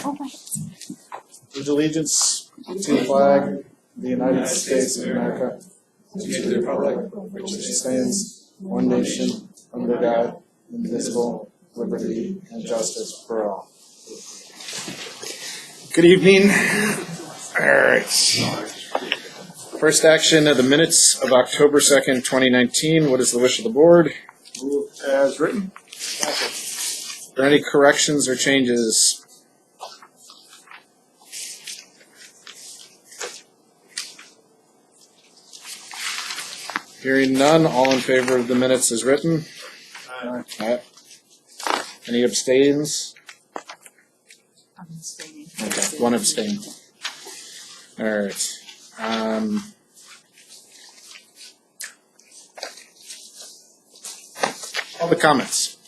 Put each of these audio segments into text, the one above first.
Pledge allegiance to the flag of the United States of America, to the republic which stands one nation under God, indivisible, liberty and justice for all. Good evening. All right. First action of the minutes of October 2nd, 2019. What is the wish of the board? Move as written. Are there any corrections or changes? Hearing none, all in favor of the minutes as written? Aye. Any abstains? I'm abstaining. Okay, one abstain. All right. Public comments.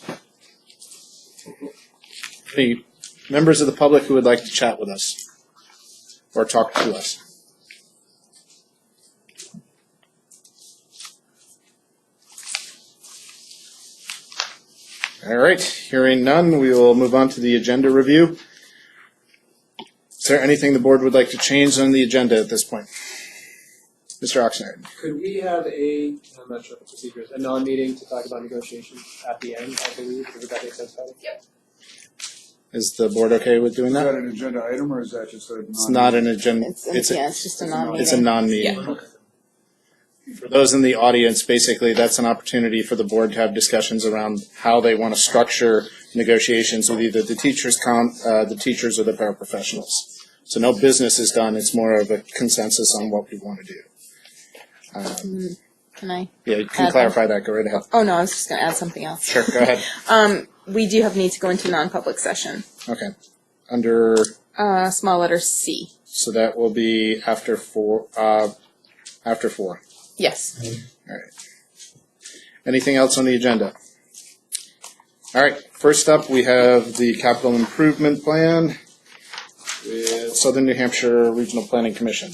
Any members of the public who would like to chat with us or talk to us? All right, hearing none, we will move on to the agenda review. Is there anything the board would like to change on the agenda at this point? Mr. Oxnard. Could we have I'm not sure if the procedure is, a non-meeting to talk about negotiations at the end, I believe? Would that make sense, Patty? Yep. Is the board okay with doing Is that that? an agenda item or is that just a? It's not an agenda. It's just a non-meeting. It's a non-meeting. Yeah. For those in the audience, basically, that's an opportunity for the board to have discussions around how they want to structure negotiations with either the teachers or the paraprofessionals. So no business is done. It's more of a consensus on what we want to do. Can I? Yeah, you can clarify that. Go right ahead. Oh, no, I was just going to add something else. Sure, go ahead. We do need to go into non-public session. Okay. Under, Small letter C. so that will be after 4. Yes. All right. Anything else on the agenda? All right. First up, we have the capital improvement plan with Southern New Hampshire Regional Planning Commission.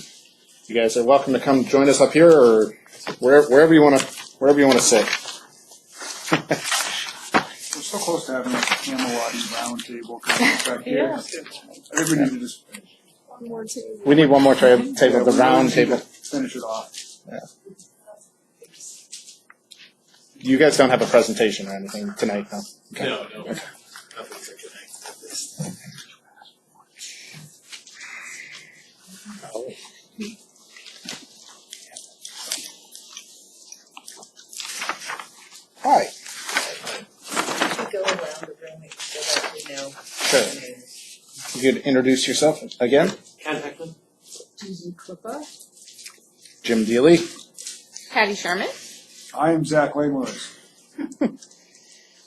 You guys are welcome to come join us up here or wherever you want to sit. We're so close to having a Camelot round table back here. I think we need to just We need one more table, the round table. finish it off. Yeah. You guys don't have a presentation or anything tonight, no? Okay. No. Okay. Nothing for tonight. Hi. Go around the room so that we know. Sure. You could introduce yourself again. Ken Heckman? Susan Clipper. Jim Dealey. Patty Sherman. I am Zach Langworth.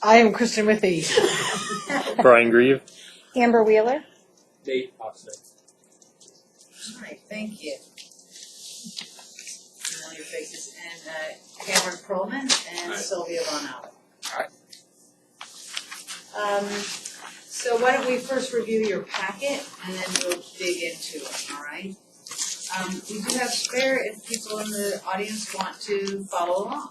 I am Kristen Withy. Brian Grieve? Amber Wheeler. Nate Oxnard. All right, thank you. Familiar faces. And Cameron Perlman and Sylvia Von Allen. So why don't we first review your packet and then we'll dig into it, all right? We do have spare if people in the audience want to follow along.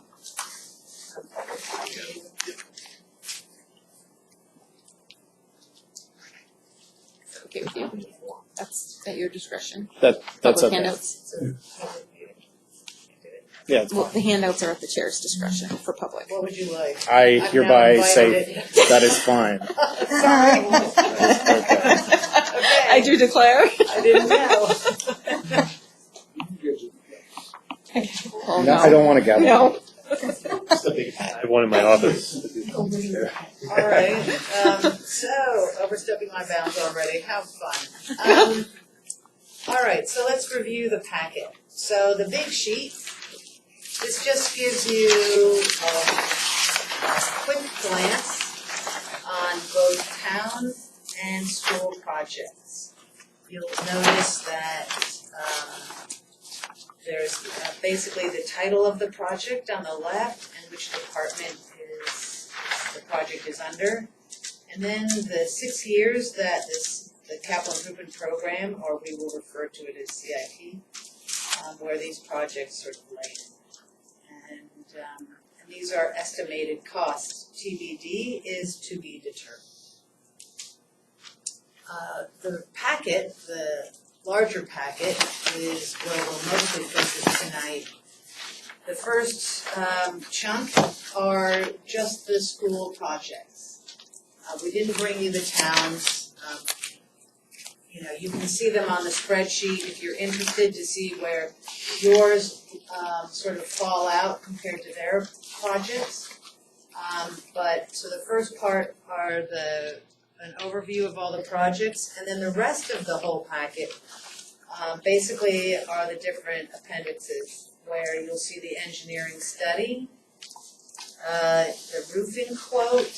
Okay with you. That's at your discretion. That's Public okay. handouts. Yeah, it's Well, fine. the handouts are at the chair's discretion for public. What would you like? I I've hereby now say invited that is fine. Sorry. I do declare. I didn't know. Oh, No, I don't want to gather. No. I have one in my office. All right, so overstepping my bounds already, have fun. All right, so let's review the packet. So the big sheet, this just gives you a quick glance on both town and school projects. You'll notice that there's basically the title of the project on the left and which department the project is under. And then the 6 years that the capital improvement program, or we will refer to it as CIP, where these projects sort of lay. And these are estimated costs. TBD is to be determined. The packet, the larger packet, is where we'll mostly focus tonight. The first chunk are just the school projects. We didn't bring you the towns. You can see them on the spreadsheet if you're interested to see where yours sort of fall out compared to their projects. So the first part are an overview of all the projects, and then the rest of the whole packet basically are the different appendixes where you'll see the engineering study, the roofing quote,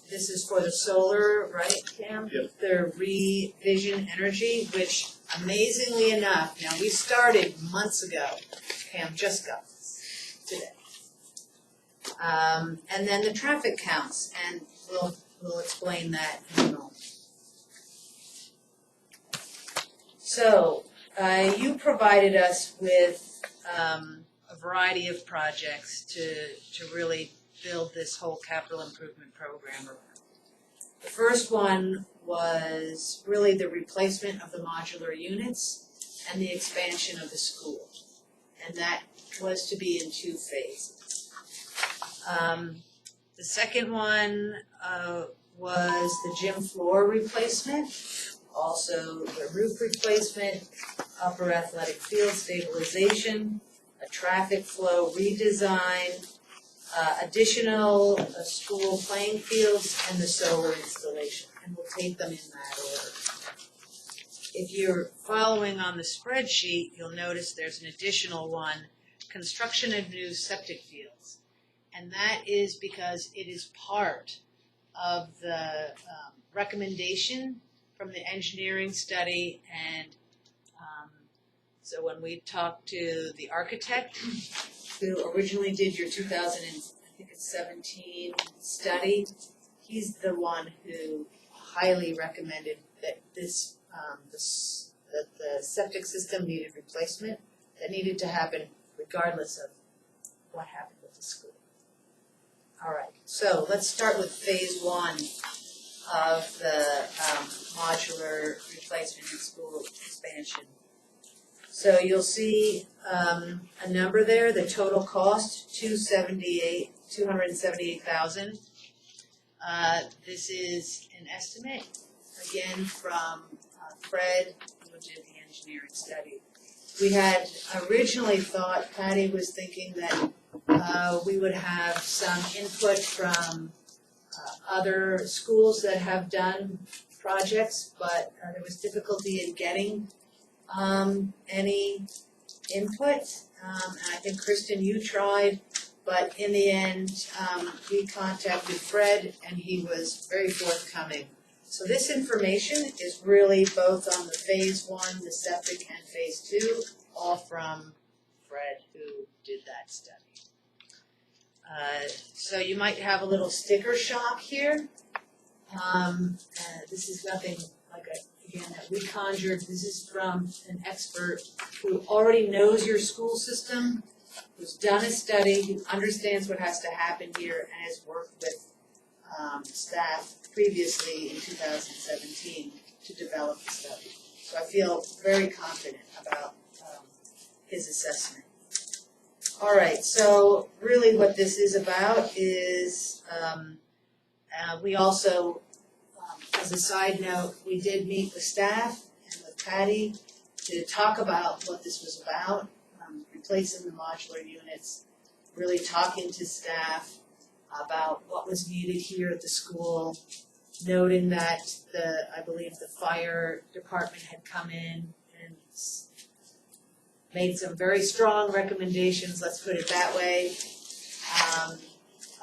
this is for the solar, right, Cam? Yep. The Revision Energy, which amazingly enough, now we started months ago, Cam just got this today. And then the traffic counts, and we'll explain that in a moment. So, you provided us with a variety of projects to really build this whole capital improvement program around. The first one was really the replacement of the modular units and the expansion of the school. And that was to be in 2 phases. The second one was the gym floor replacement, also the roof replacement, upper athletic field stabilization, a traffic flow redesign, additional school playing fields, and the solar installation. And we'll take them in that order. If you're following on the spreadsheet, you'll notice there's an additional one, construction of new septic fields. And that is because it is part of the recommendation from the engineering study. And so when we talked to the architect who originally did your 2017 study, he's the one who highly recommended that that the septic system needed replacement. That needed to happen regardless of what happened with the school. All right, so let's start with phase 1 of the modular replacement and school expansion. So you'll see a number there, the total cost, $278,000. This is an estimate, again, from Fred, who did the engineering study. We had originally thought, Patty was thinking that we would have some input from other schools that have done projects, but there was difficulty in getting any input. And I think, Kristen, you tried, but in the end, we contacted Fred, and he was very forthcoming. So this information is really both on the phase 1, the septic, and phase 2, all from Fred, who did that study. So you might have a little sticker shock here. This is nothing like again, that we conjured. This is from an expert who already knows your school system, who's done a study, who understands what has to happen here, and has worked with staff previously in 2017 to develop the study. So I feel very confident about his assessment. All right, so really what this is about is we also, as a side note, we did meet with staff and with Patty to talk about what this was about, replacing the modular units, really talking to staff about what was needed here at the school, noting that I believe the fire department had come in and made some very strong recommendations, let's put it that way,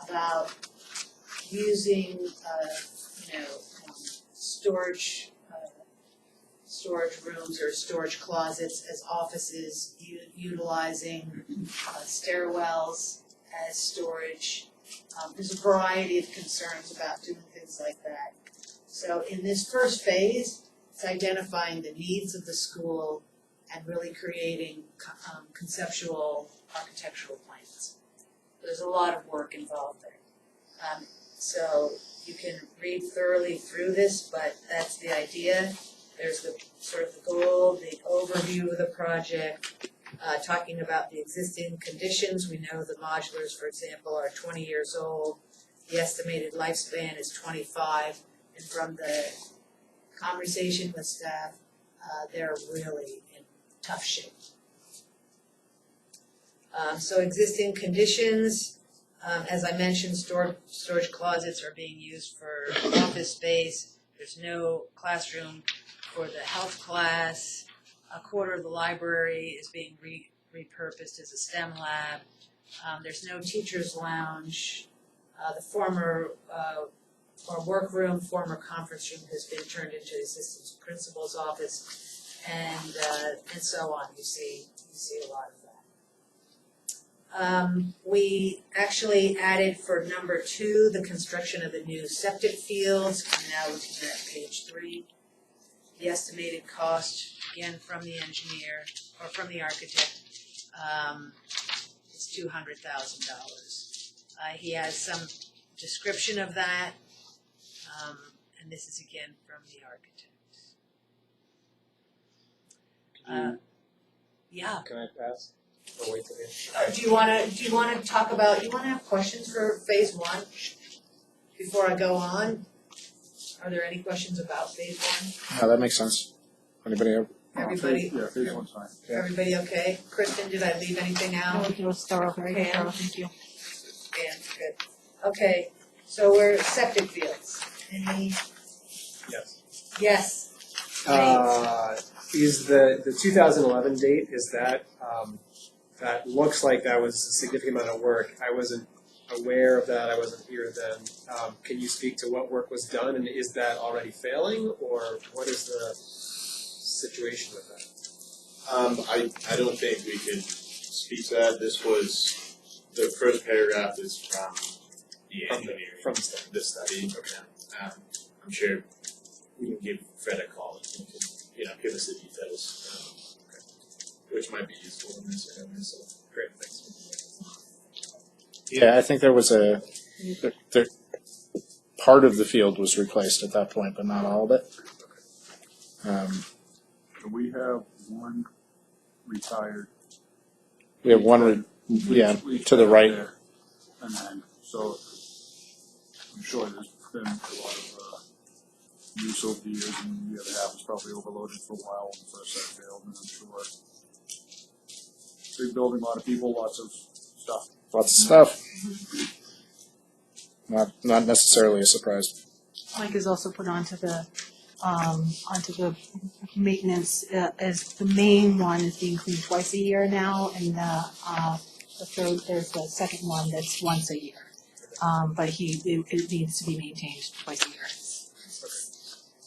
about using, storage rooms or storage closets as offices, utilizing stairwells as storage. There's a variety of concerns about doing things like that. So in this first phase, it's identifying the needs of the school and really creating conceptual architectural plans. There's a lot of work involved there. So you can read thoroughly through this, but that's the idea. There's the sort of the goal, the overview of the project, talking about the existing conditions. We know the modulars, for example, are 20 years old. The estimated lifespan is 25, and from the conversation with staff, they're really in tough shape. So existing conditions, as I mentioned, storage closets are being used for office space. There's no classroom for the health class. A quarter of the library is being repurposed as a STEM lab. There's no teacher's lounge. The former workroom, former conference room has been turned into the assistant principal's office, and so on. You see a lot of that. We actually added for number 2 the construction of the new septic fields. I'm now looking at page 3. The estimated cost, again from the engineer or from the architect, is $200,000. He has some description of that, and this is again from the architect. Yeah. Can I pass? Or wait till the end? Do you want to talk about? You want to have questions for phase 1 before I go on? Are there any questions about phase 1? No, that makes sense. Anybody have? Everybody? Yeah, phase one's fine. Everybody okay? Kristen, did I leave anything out? It was thorough, very thorough, thank you. Yeah, good. Okay, so we're septic fields. Any? Yes. Yes. Is the 2011 date, is that, that looks like that was a significant amount of work. I wasn't aware of that, I wasn't here then. Can you speak to what work was done, and is that already failing, or what is the situation with that? I don't think we could speak to that. This was, the first paragraph is from the engineer. From the study. The study. Okay. I'm sure we can give Fred a call and he can, give us the details, which might be useful in this area. So great, thanks. Yeah, I think there was part of the field was replaced at that point, but not all of it. So we have one retired. We have one, We to the right. there. And then, so I'm sure there's been a lot of use over the years, and the other half was probably overloaded for a while when the first set failed, and I'm sure big building, a lot of people, lots of stuff. Lots of stuff. Not necessarily a surprise. Mike is also put onto the maintenance, as the main one is being cleaned twice a year now, and the third, there's the second one that's once a year. But it needs to be maintained twice a year.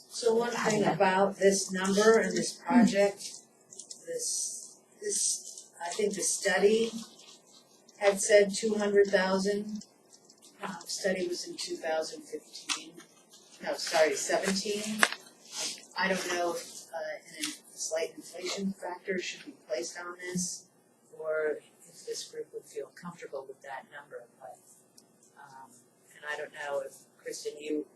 So one thing about this number and this project, this I think the study had said 200,000. Study was in 2015. No, sorry, 17. I don't know if a slight inflation factor should be placed on this, or if this group would feel comfortable with that number. But and I don't know if Kristen, you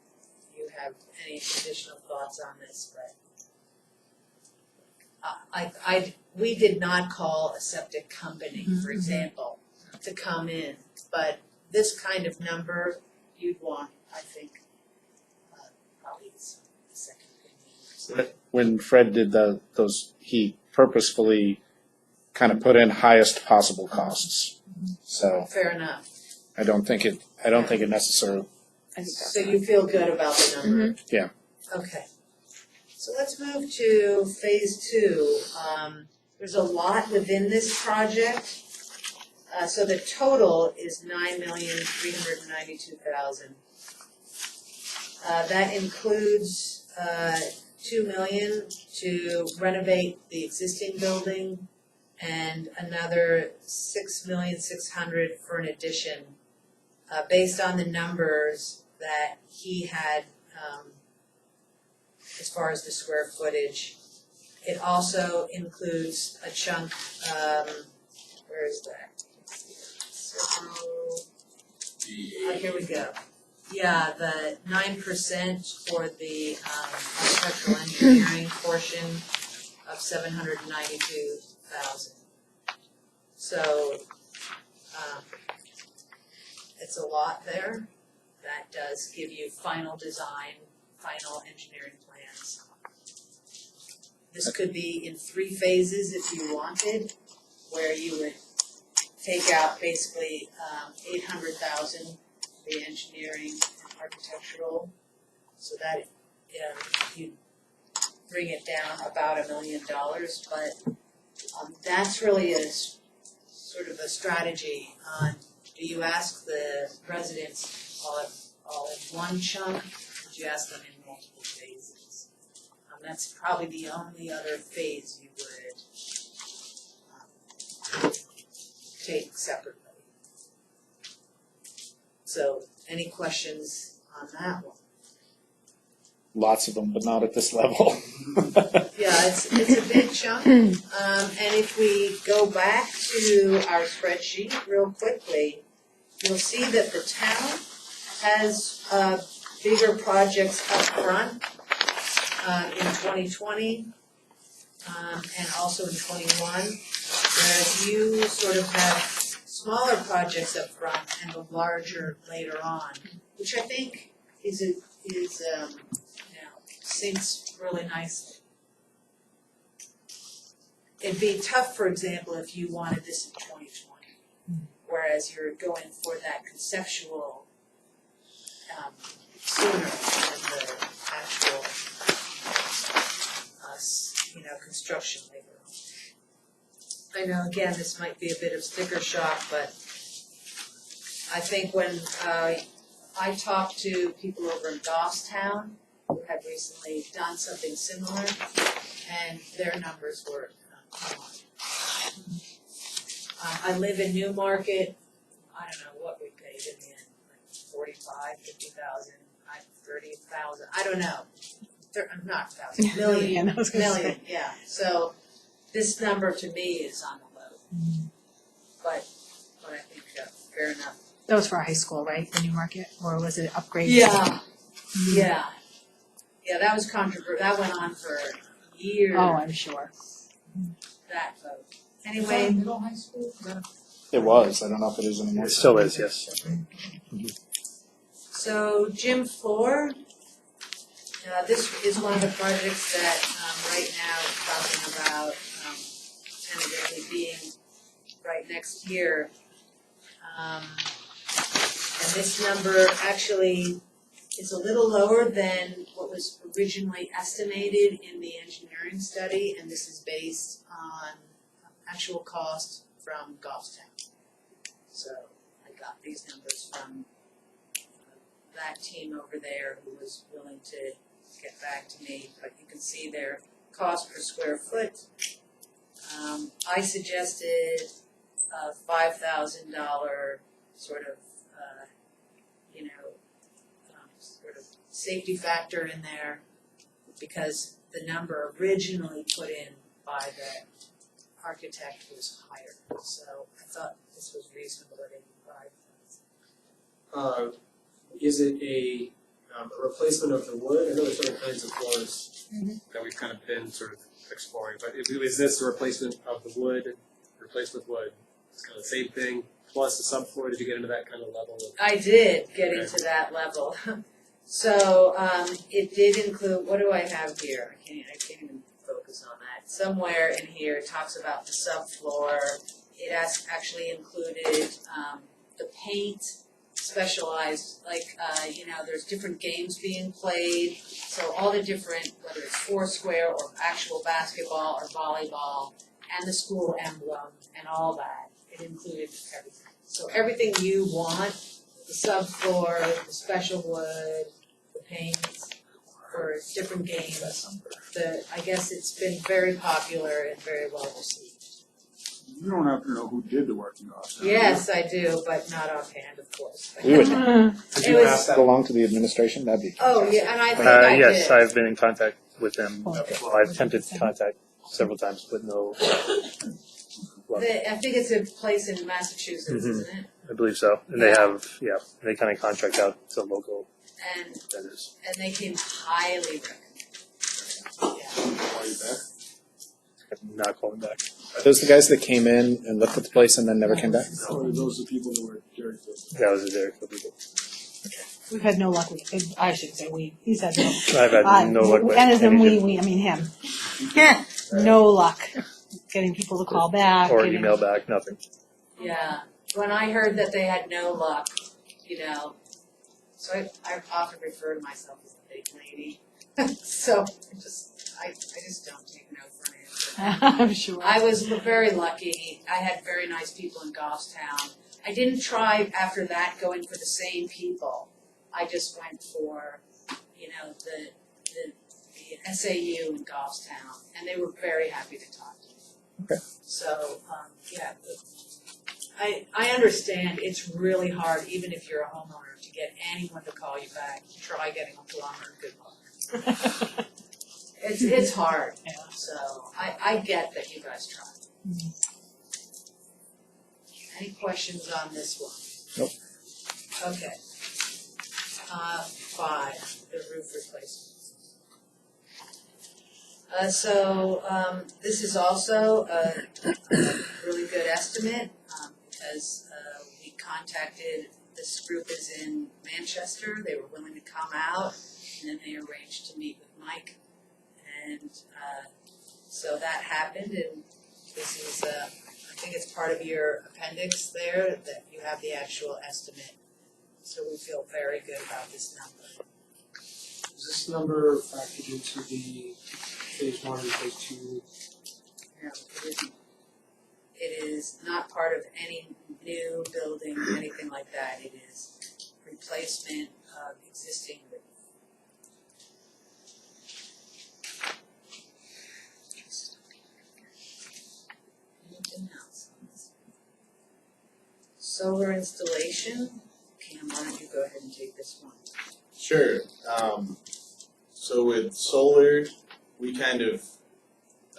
have any additional thoughts on this, but we did not call a septic company, for example, to come in, but this kind of number you'd want, I think, probably a second opinion. When Fred did those, he purposefully kind of put in highest possible costs. So Fair enough. I don't think it necessarily. So you feel good about the number? Yeah. Okay. So let's move to phase 2. There's a lot within this project. So the total is $9,392,000. That includes $2 million to renovate the existing building and another $6,600,000 for an addition, based on the numbers that he had as far as the square footage. It also includes a chunk, where is that? So, here we go. Yeah, the 9% for the architectural engineering portion of 792,000. So it's a lot there. That does give you final design, final engineering plans. This could be in 3 phases if you wanted, where you would take out basically 800,000 for the engineering and architectural, so that you bring it down about $1 million. But that's really a sort of a strategy on, do you ask the residents all in one chunk, or do you ask them in multiple phases? That's probably the only other phase you would take separately. So, any questions on that one? Lots of them, but not at this level. Yeah, it's a big chunk. And if we go back to our spreadsheet real quickly, you'll see that the town has bigger projects up front in 2020 and also in 21, whereas you sort of have smaller projects up front and the larger later on, which I think syncs really nicely. It'd be tough, for example, if you wanted this in 2020, whereas you're going for that conceptual sooner than the actual, construction later on. I know, again, this might be a bit of sticker shock, but I think when I talked to people over in Goffstown who had recently done something similar, and their numbers were I live in Newmarket. I don't know what we paid in the end, like 45, 50,000, 30,000. I don't know. Not thousand, million. I was gonna say. Million, yeah. So this number to me is on the low, but I think fair enough. That was for high school, right, the new market, or was it upgrade? Yeah, that was controversial. That went on for years. Oh, I'm sure. That vote. Anyway, Middle high school? It was. I don't know if it is anymore. It still is, yes. so gym floor. This is one of the projects that right now is talking about tentatively being right next year. And this number actually is a little lower than what was originally estimated in the engineering study, and this is based on actual cost from Goffstown. So I got these numbers from that team over there who was willing to get back to me, but you can see their cost per square foot. I suggested a $5,000 sort of, sort of safety factor in there, because the number originally put in by the architect was higher. So I thought this was reasonable at $85,000. Is it a replacement of the wood? I know there's different kinds of floors that we've kind of been sort of exploring, but is this a replacement of the wood, replaced with wood? It's kind of the same thing, plus the subfloor. Did you get into that kind of level? I did get into that level. So it did include, what do I have here? I can't even focus on that. Somewhere in here it talks about the subfloor. It actually included the paint, specialized, there's different games being played. So all the different, whether it's Foursquare or actual basketball or volleyball, and the school emblem and all that. It included everything. So everything you want, the subfloor, the special wood, the paint for different games. I guess it's been very popular and very well received. You don't have to know who did the work in Goffstown. Yes, I do, but not offhand, of course. We would It was, belong to the administration. That'd be oh, yeah, and I think I did. Yes, I've been in contact with them. Well, I've attempted to contact several times, but no luck. I think it's a place in Massachusetts, isn't it? I believe so. And they have, they kind of contract out to local And vendors. they came highly recommended. Yeah. Call you back? I'm not calling back. Are those the guys that came in and looked at the place and then never came back? Or are those the people that were Jerry Field? That was a Derek for people. We've had no luck with, I shouldn't say we, he's had no. I've had no luck with And as in any we, I mean him. No luck getting people to call back. or getting- email back, nothing. Yeah, when I heard that they had no luck, so I often refer to myself as the big lady. So I just don't take no for an answer. I'm sure. I was very lucky. I had very nice people in Goffstown. I didn't try after that going for the same people. I just went for, the SAU in Goffstown, and they were very happy to talk to me. Okay. So, I understand it's really hard, even if you're a homeowner, to get anyone to call you back. Try getting a plumber, good luck. It's hard, Yeah. so I get that you guys tried. Any questions on this one? Nope. Okay. 5, the roof replacement. This is also a really good estimate, because we contacted, this group is in Manchester, they were willing to come out, and then they arranged to meet with Mike. And so that happened, and this is, I think it's part of your appendix there, that you have the actual estimate. So we feel very good about this number. Is this number factored into the phase 1 and phase 2? No, it isn't. It is not part of any new building or anything like that. It is replacement of existing roof. Anything else on this? Solar installation. Cam, why don't you go ahead and take this one? Sure. So with solar, we kind of,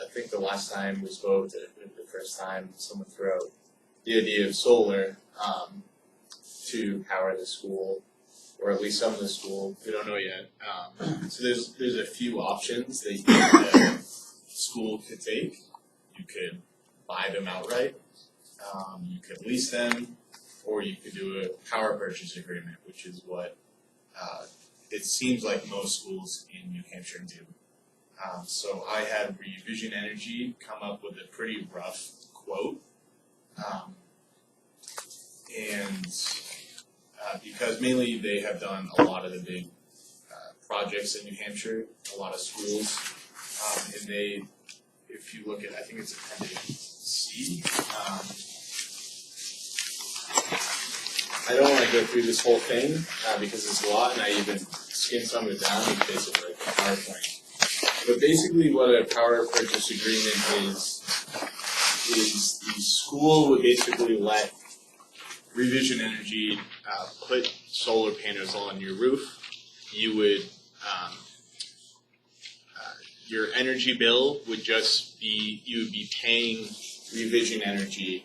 I think the last time we spoke, the first time someone threw out the idea of solar to power the school, or at least some of the school. We don't know yet. So there's a few options that the school could take. You could buy them outright. You could lease them, or you could do a power purchase agreement, which is what it seems like most schools in New Hampshire do. So I had Revision Energy come up with a pretty rough quote. Because mainly they have done a lot of the big projects in New Hampshire, a lot of schools, and they, if you look at, I think it's Appendix C. I don't want to go through this whole thing because it's a lot, and I even skimmed some of it down in basically like a PowerPoint. But basically, what a power purchase agreement is the school would basically let Revision Energy put solar panels on your roof. You would your energy bill would just be, you would be paying Revision Energy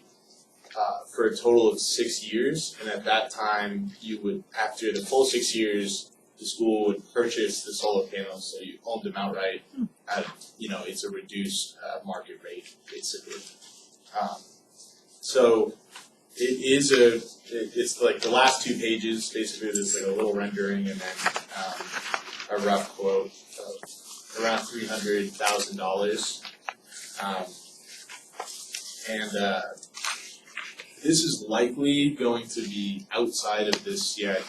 for a total of 6 years, and at that time, you would, after the full 6 years, the school would purchase the solar panels, so you owned them outright at, it's a reduced market rate, basically. So it is it's like the last 2 pages, basically there's like a little rendering and then a rough quote of around $300,000. This is likely going to be outside of this CIP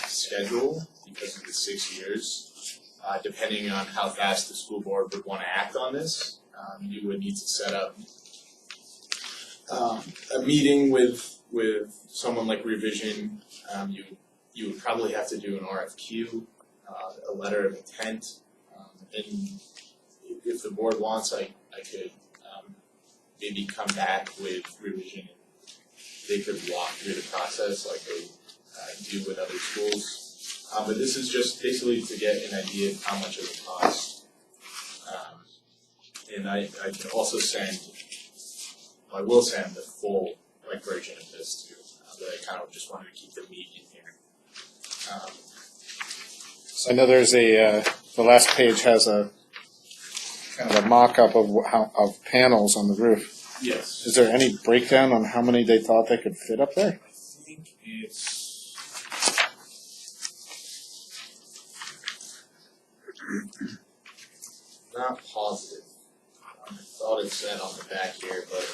schedule because of the 6 years. Depending on how fast the school board would want to act on this, you would need to set up a meeting with someone like Revision. You would probably have to do an RFQ, a letter of intent, and if the board wants, I could maybe come back with Revision. They could walk through the process like they do with other schools. But this is just basically to get an idea of how much it would cost. And I can also I will send the full version of this too. but I kind of just wanted to keep the meat in here. So I know there's the last page has a kind of a mock-up of panels on the roof. Yes. Is there any breakdown on how many they thought they could fit up there? I think it's not positive. I thought it said on the back here, but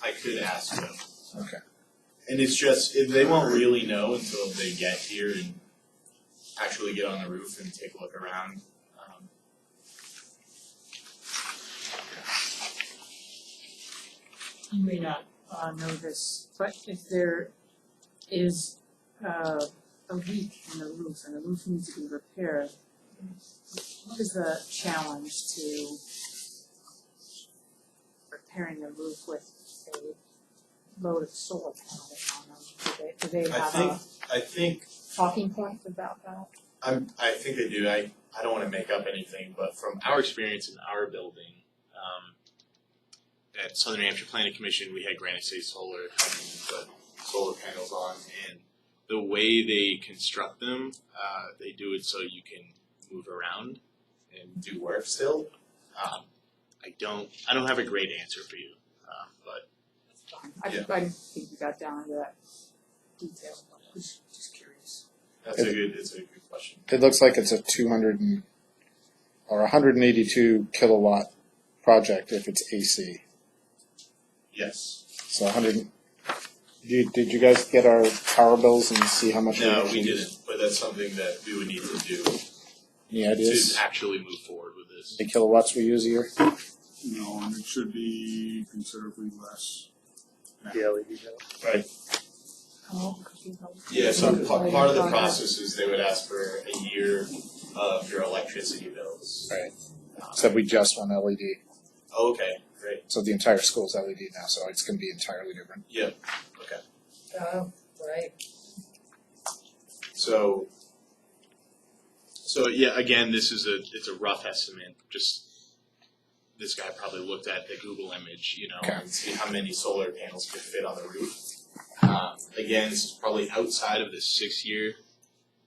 I could ask them. Okay. And it's just, they won't really know until they get here and actually get on the roof and take a look around. You may not know this, but if there is a leak in the roof and the roof needs to be repaired, what is the challenge to repairing the roof with a load of solar panels on them? Do they have I think a talking point about that? I think they do. I don't want to make up anything, but from our experience in our building, at Southern New Hampshire Planning Commission, we had Granite State Solar come in and put solar panels on, and the way they construct them, they do it so you can move around and do work still. I don't have a great answer for you, but I didn't think we got down into that detail, but I was just curious. it's a good question. It looks like it's a 182 kilowatt project if it's AC. Yes. So 100. Did you guys get our power bills and see how much? No, we didn't, but that's something that we would need to do Any ideas? to actually move forward with this. The kilowatts we use a year? No, and it should be considerably less. The LED bill. Right. Oh, could you help? Yeah, so part of the process is they would ask for a year of your electricity bills. Right. Except we just went LED. Oh, okay, great. So the entire school's LED now, so it's going to be entirely different. Yep, okay. Oh, right. So yeah, again, it's a rough estimate. Just this guy probably looked at the Google image, Okay. and see how many solar panels could fit on the roof. Again, this is probably outside of the 6-year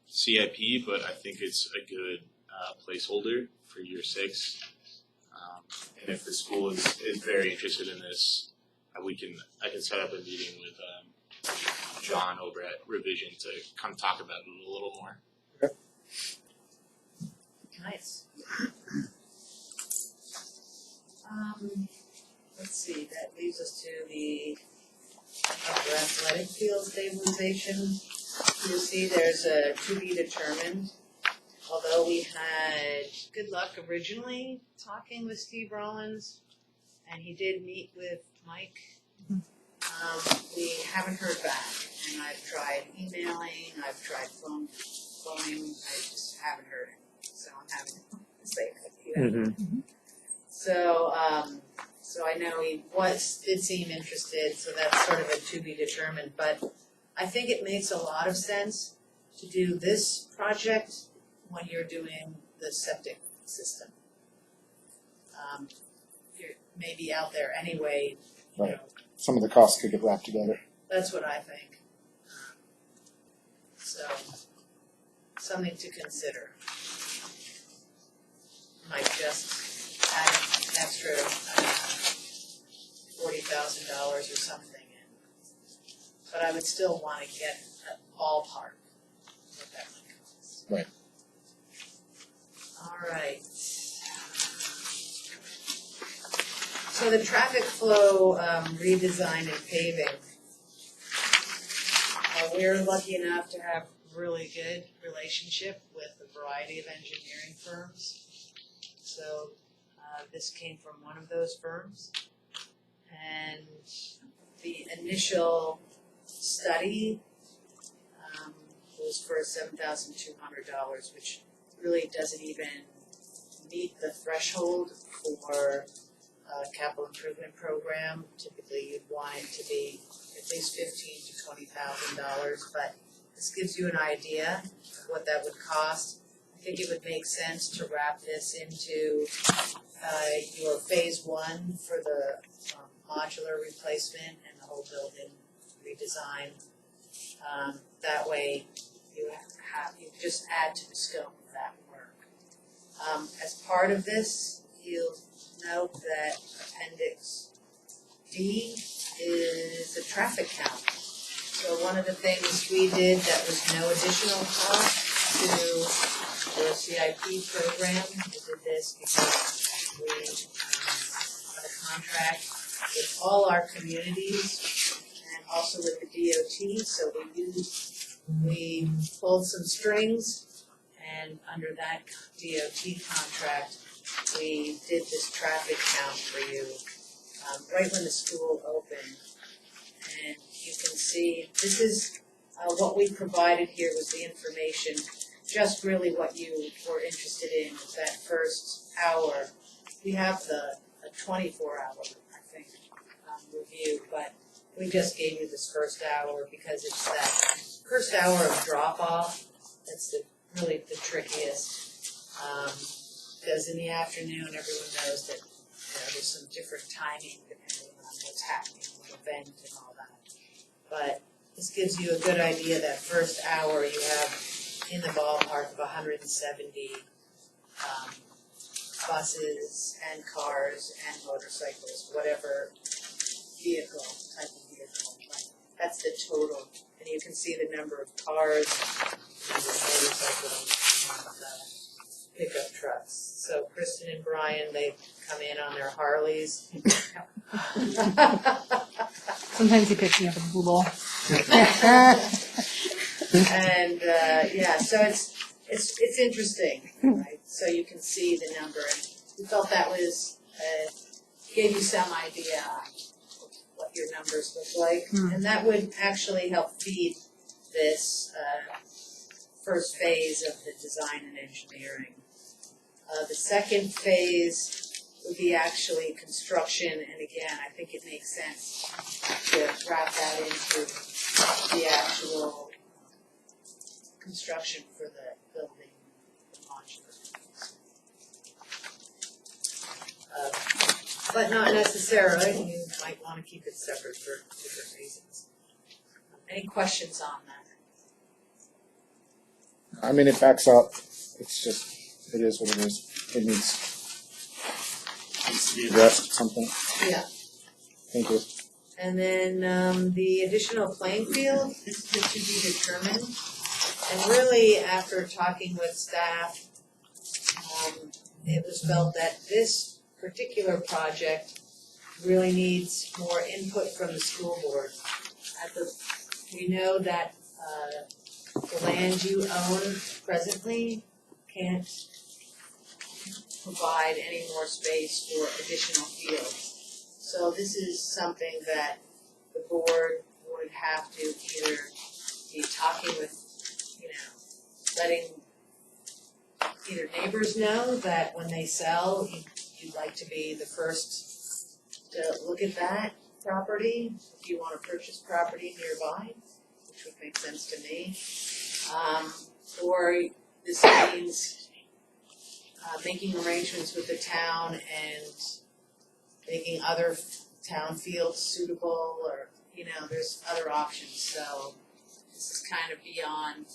CIP, but I think it's a good placeholder for year 6. And if the school is very interested in this, I can set up a meeting with John over at Revision to come talk about it a little more. Nice. Let's see, that leaves us to the upper athletic field stabilization. You'll see there's a to be determined. Although we had good luck originally talking with Steve Rollins, and he did meet with Mike, we haven't heard back. And I've tried emailing, I've tried phoning, I just haven't heard it. So I'm having to say that, Mm-hmm. So I know he did seem interested, so that's sort of a to be determined, but I think it makes a lot of sense to do this project when you're doing the septic system. You're maybe out there anyway, you Right. know, Some of the costs could get wrapped together. that's what I think. So, something to consider. Might just add an extra, $40,000 or something in. But I would still want to get a ballpark what that might cost. Right. All right. So the traffic flow redesign and paving. We're lucky enough to have really good relationship with a variety of engineering firms. So this came from one of those firms. And the initial study was for $7,200, which really doesn't even meet the threshold for a capital improvement program. Typically, you'd want it to be at least $15,000 to $20,000, but this gives you an idea of what that would cost. I think it would make sense to wrap this into your phase 1 for the modular replacement and the whole building redesign. That way you just add to the scope of that work. As part of this, you'll note that Appendix D is a traffic count. So one of the things we did that was no additional cost to the CIP program, we did this because we had a contract with all our communities and also with the DOT, so we pulled some strings, and under that DOT contract, we did this traffic count for you right when the school opened. And you can see, this is what we provided here was the information, just really what you were interested in was that first hour. We have a 24-hour, I think, review, but we just gave you this first hour because it's that first hour of drop-off that's really the trickiest. Because in the afternoon, everyone knows that there's some different timing depending on what's happening, the event and all that. But this gives you a good idea that first hour you have in the ballpark of 170 buses and cars and motorcycles, whatever vehicle, type of vehicle. That's the total. And you can see the number of cars and the motorcycles and the pickup trucks. So Kristen and Brian, they come in on their Harleys. Sometimes he picks me up in the pool. And so it's interesting, right? So you can see the number, and we felt that was gave you some idea what your numbers look like, and that would actually help feed this first phase of the design and engineering. The second phase would be actually construction, and again, I think it makes sense to wrap that into the actual construction for the building, the modular. But not necessarily, you might want to keep it separate for different reasons. Any questions on that? I mean, it backs up. It's just, it is what it is. It needs to be addressed at some point. Yeah. Thank you. And then the additional playing field is to be determined. And really, after talking with staff, it was felt that this particular project really needs more input from the school board. We know that the land you own presently can't provide any more space for additional fields. So this is something that the board would have to either be talking with, letting either neighbors know that when they sell, you'd like to be the first to look at that property, if you want to purchase property nearby, which would make sense to me. Or this means making arrangements with the town and making other town fields suitable, or, there's other options. So this is kind of beyond,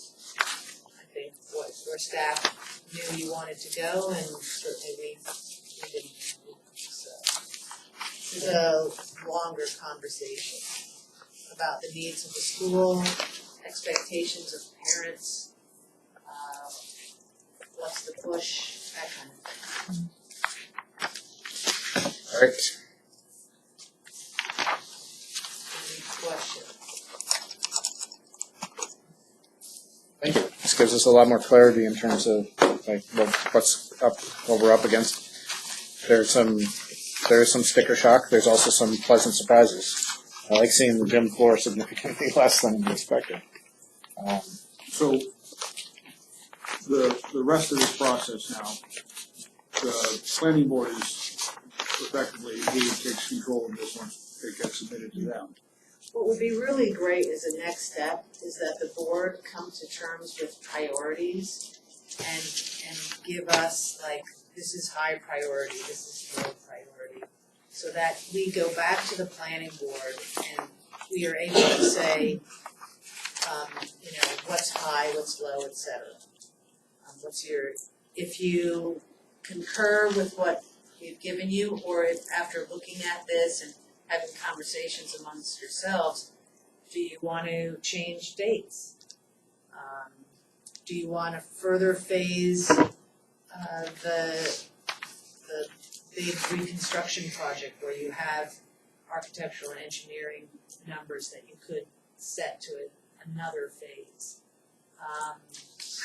I think, where staff knew you wanted to go, and certainly we didn't. So this is a longer conversation about the needs of the school, expectations of parents, what's the push, that kind of thing. All right. Any questions? Thank you. This gives us a lot more clarity in terms of what we're up against. There's some sticker shock. There's also some pleasant surprises. I like seeing the gym floor significantly less than expected. So the rest of this process now, the planning board is effectively who takes control of this once it gets submitted to them. What would be really great as a next step is that the board come to terms with priorities and give us, like, this is high priority, this is low priority, so that we go back to the planning board and we are able to say, what's high, what's low, et cetera. If you concur with what we've given you, or if after looking at this and having conversations amongst yourselves, do you want to change dates? Do you want to further phase the big reconstruction project where you have architectural and engineering numbers that you could set to another phase?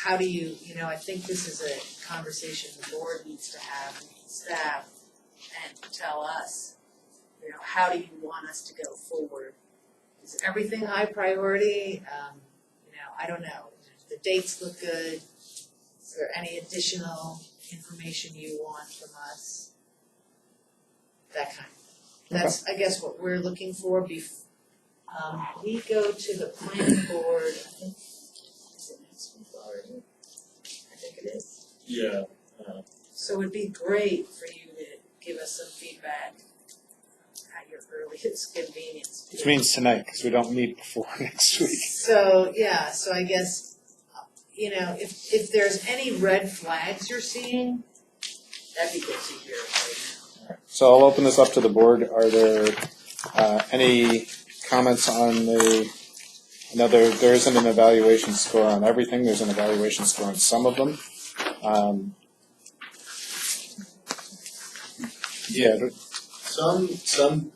How do you, I think this is a conversation the board needs to have with staff and tell us, how do you want us to go forward? Is everything high priority? I don't know. The dates look good. Is there any additional information you want from us? That kind of thing. That's, I guess, what we're looking for. We go to the planning board, I think, is it next week already? I think it is. Yeah. So it'd be great for you to give us some feedback at your earliest convenience. Which means tonight, because we don't meet before next week. So, yeah, so I guess, if there's any red flags you're seeing, that'd be good to hear right now. So I'll open this up to the board. Are there any comments on I know there isn't an evaluation score on everything. There's an evaluation score on some of them. Some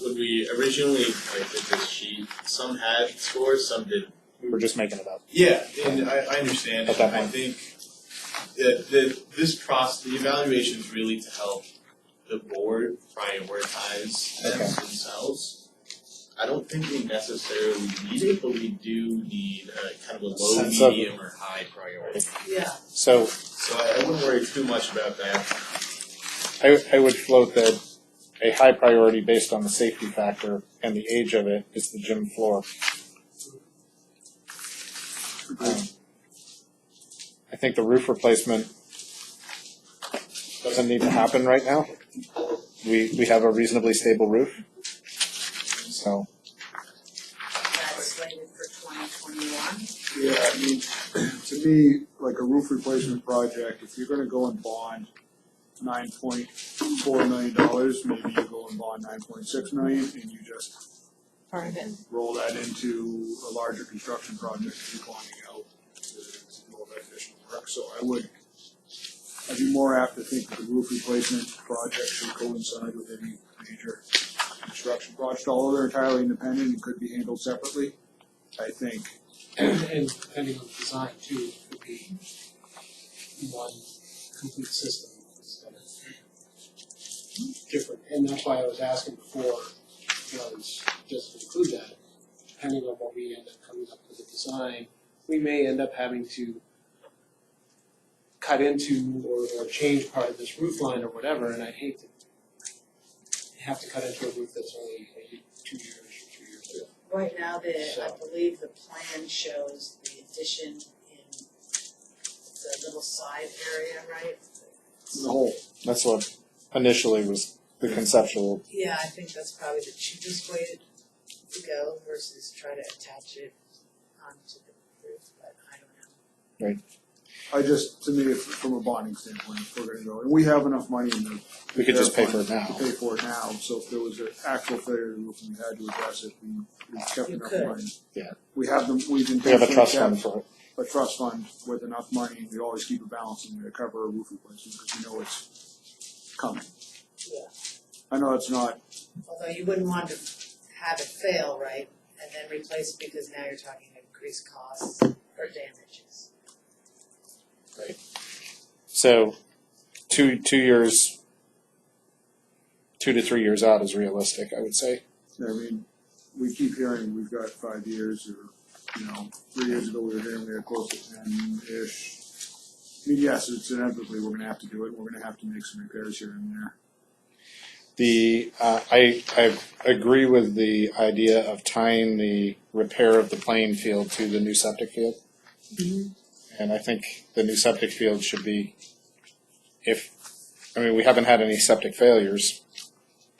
when we originally did this sheet, some had scores, some didn't. We were just making it up. Yeah, and I understand. At that I point. think this process, the evaluation is really to help the board prioritize them themselves. I don't think we necessarily need it, but we do need kind of a low, Sense of- medium, or high priority. Yeah, So So I wouldn't worry too much about that. I would float that a high priority based on the safety factor and the age of it is the gym floor. I think the roof replacement doesn't need to happen right now. We have a reasonably stable roof. So that's slated for 2021. Yeah, I mean, to me, like a roof replacement project, if you're gonna go and bond $9.4 million, maybe you go and bond $9.6 million and you just Part of it. roll that into a larger construction project if you're bonding out to more additional work. So I'd be more apt to think that the roof replacement project should coincide with any major construction project, although they're entirely independent and could be handled separately. I think And depending on the design too, it could be one complete system instead of different. And that's why I was asking before, was just to include that, depending on what we end up coming up with a design, we may end up having to cut into or change part of this roof line or whatever, and I'd hate to have to cut into a roof that's only 2 years or 3 years old. Right now, I believe the plan shows the addition in the little side area, right? the whole, that's what initially was the conceptual. Yeah, I think that's probably the cheapest way to go versus try to attach it onto the roof, but I don't know. to me, from a bonding standpoint, if we're gonna go, and we have enough money in the. We could just pay for it to now. pay for it now, so if there was an actual failure of the roof and we had to address it, we kept You enough could. money. Yeah. We have them, we've We have a intentionally trust kept fund for it. a trust fund with enough money, we always keep a balance in there to cover a roof replacement, because we know it's coming. Yeah. I know it's not, Although you wouldn't want to have it fail, right, and then replace it because now you're talking increased costs or damages. So 2 years, 2 to 3 years out is realistic, I would say. I mean, we keep hearing we've got 5 years, or, 3 years ago we were hearing we were close to 10-ish. I mean, yes, it's inevitably we're gonna have to do it, and we're gonna have to make some repairs here and there. I agree with the idea of tying the repair of the playing field to the new septic field. And I think the new septic field should be, we haven't had any septic failures,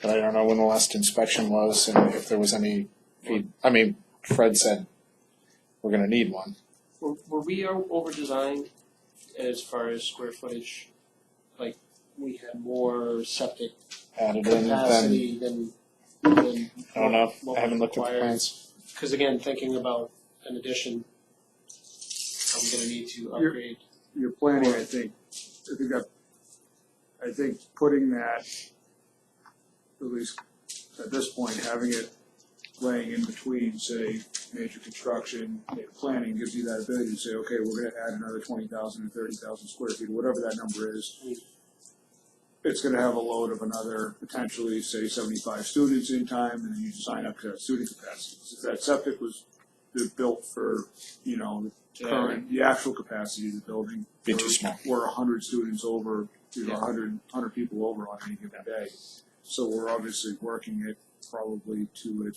but I don't know when the last inspection was and if there was any Fred said we're gonna need one. Were we over designed as far as square footage? Like, we had more septic Added in, then, capacity than I don't know, what I haven't was looked at the required? plans. Because again, thinking about an addition, I'm gonna need to upgrade. Your planning, I think putting that, at least at this point, having it laying in between, say, major construction, planning gives you that ability to say, okay, we're gonna add another 20,000 or 30,000 square feet, whatever that number is. It's gonna have a load of another potentially, say, 75 students in time, and then you design up to that student capacity. If that septic was built for, the actual capacity of the building. Be too small. We're 100 students over, 100 people over on any given day. So we're obviously working it probably to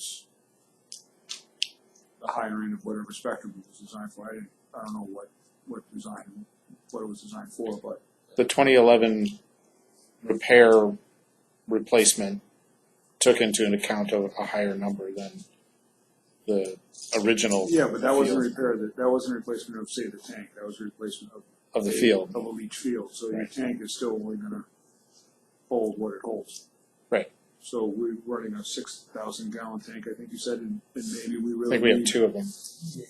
the higher end of whatever spectrum it was designed for. I don't know what it was designed for, but The 2011 repair replacement took into account a higher number than the original. yeah, but that wasn't field repair, that wasn't a replacement of, say, the tank, that was a replacement of the field. of a leach field, so your Right. tank is still only gonna hold what it holds. Right. So we're running a 6,000 gallon tank, I think you said, and maybe we I really think we have need- 2 of them.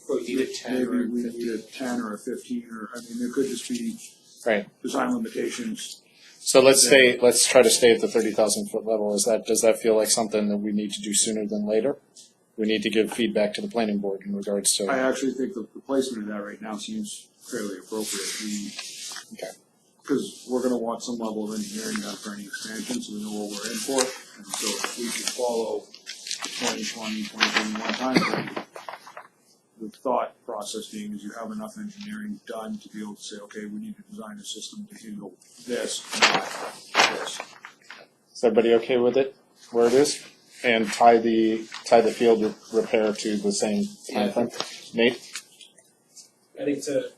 We needed 10 or Maybe we 15. need a 10 or a 15, or, there could just be Right. design limitations. So let's try to stay at the 30,000 foot level. Does that feel like something that we need to do sooner than later? We need to give feedback to the planning board in regards to. I actually think the placement of that right now seems fairly appropriate. Okay. Because we're gonna want some level of engineering done for any expansion, so we know what we're in for. And so if we can follow the 2020, 2021 timeframe, the thought process being is you have enough engineering done to be able to say, okay, we need to design a system to handle this, not this. Is everybody okay with it where it is? And tie the field repair to the same timeframe? Nate? I think to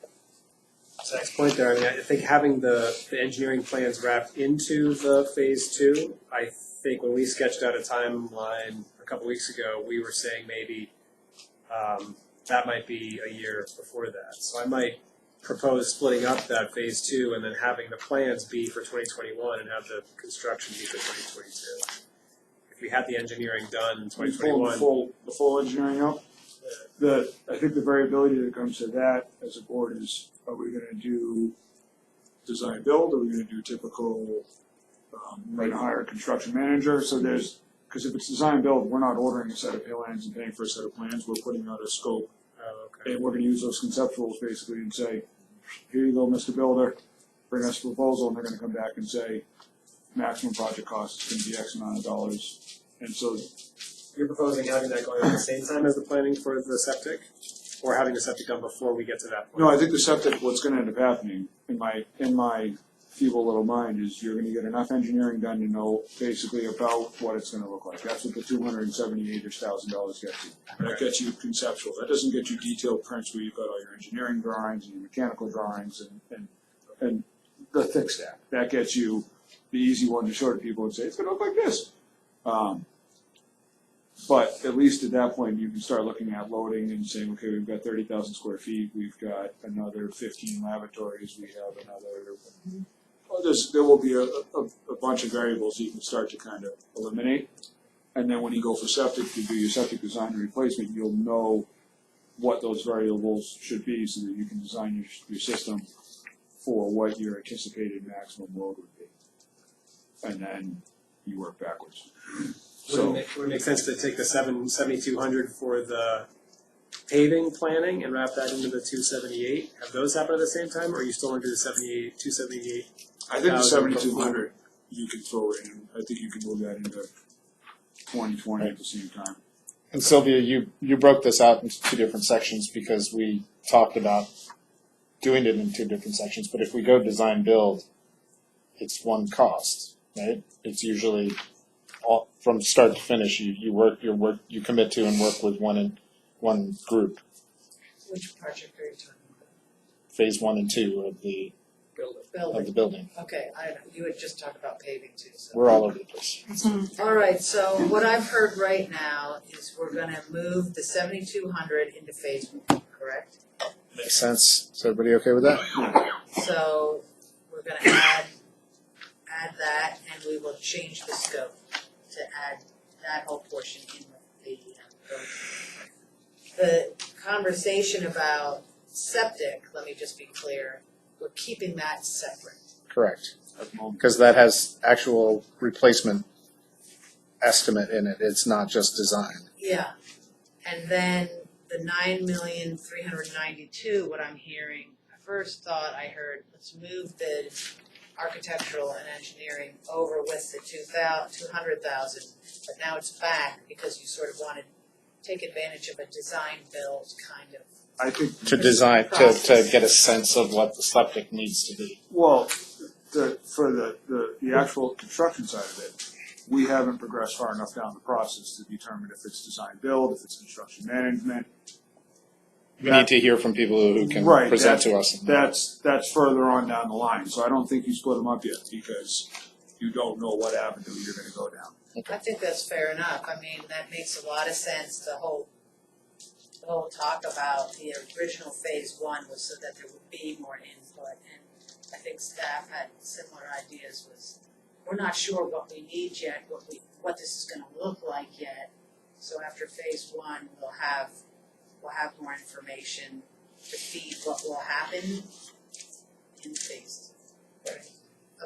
Zach's point there, I think having the engineering plans wrapped into the phase 2, I think when we sketched out a timeline a couple weeks ago, we were saying maybe that might be a year before that. So I might propose splitting up that phase 2 and then having the plans be for 2021 and have the construction be for 2022. If we had the engineering done in 2021. The full engineering up. I think the variability that comes to that as a board is, are we gonna do design build, are we gonna do typical, right, hire a construction manager? So because if it's design build, we're not ordering a set of plans and paying for a set of plans, we're putting out a scope. And we're gonna use those conceptuals basically and say, here you go, Mr. Builder, bring us a proposal, and they're gonna come back and say, maximum project cost is gonna be X amount of dollars. And so You're proposing having that going on at the same time as the planning for the septic? Or having the septic done before we get to that point? no, I think the septic, what's gonna end up happening in my feeble little mind is you're gonna get enough engineering done to know basically about what it's gonna look like. That's what the $278,000 gets you. That gets you conceptual. That doesn't get you detailed prints where you've got all your engineering drawings and your mechanical drawings and the thick stack. That gets you the easy one to show to people and say, it's gonna look like this. But at least at that point, you can start looking at loading and saying, okay, we've got 30,000 square feet, we've got another 15 lavatories, we have another, there will be a bunch of variables you can start to kind of eliminate. And then when you go for septic, to do your septic design and replacement, you'll know what those variables should be so that you can design your system for what your anticipated maximum load would be. And then you work backwards. Would it make sense to take the 7,200 for the paving planning and wrap that into the 278? Have those happen at the same time, or are you still under the 278? I think the 7,200 you can throw in. I think you can move that into 2020 at the same time. And Sylvia, you broke this out into 2 different sections because we talked about doing it in 2 different sections. But if we go design build, it's one cost, right? It's usually all, from start to finish. You commit to and work with one group. Which project are you talking about? Phase 1 and 2 of the building. of the Building, building. okay, you had just talked about paving too, so. We're all over the place. All right, so what I've heard right now is we're gonna move the 7,200 into phase one, correct? Makes sense. Is everybody okay with that? So we're gonna add that, and we will change the scope to add that whole portion in the building. The conversation about septic, let me just be clear, we're keeping that separate. Correct. Because that has actual replacement estimate in it. It's not just design. Yeah, and then the 9,392,000, what I'm hearing, I first thought I heard, let's move the architectural and engineering over with the 200,000, but now it's back because you sort of want to take advantage of a design build kind of. I think, To design, to get a sense of what the septic needs to be. well, for the actual construction side of it, we haven't progressed far enough down the process to determine if it's design build, if it's construction management. We need to hear from people who can Right, present to us. That's further on down the line, so I don't think you split them up yet, because you don't know what avenue you're gonna go down. I think that's fair enough. I mean, that makes a lot of sense. The whole talk about the original phase one was so that there would be more input, and I think staff had similar ideas. Was we're not sure what we need yet, what this is going to look like yet. So after phase one, we'll have more information to feed what will happen in phase two. Right.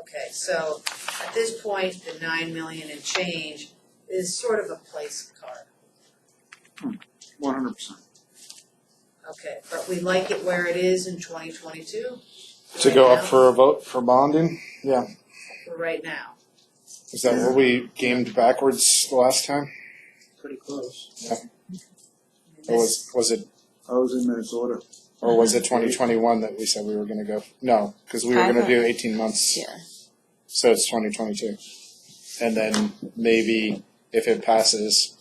Okay, so at this point, the 9 million and change is sort of a place card. 100%. Okay, but we like it where it is in 2022? To go up for a vote for bonding? Yeah. For right now. Is that what we gamed backwards the last time? Pretty close. Or was it, I was in Minnesota. or was it 2021 that we said we were gonna go? No, because we were gonna do 18 months. Yeah. So it's 2022. And then maybe if it passes,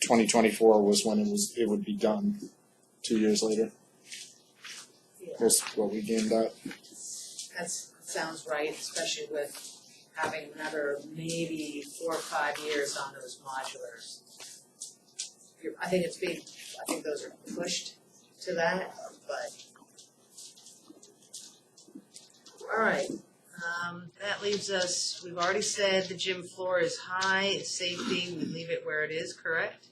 2024 was when it would be done 2 years later. Yeah, Was what we gamed out. that sounds right, especially with having another maybe 4 or 5 years on those modulars. I think those are pushed to that, but. All right, that leaves us, we've already said the gym floor is high, safety, we leave it where it is, correct?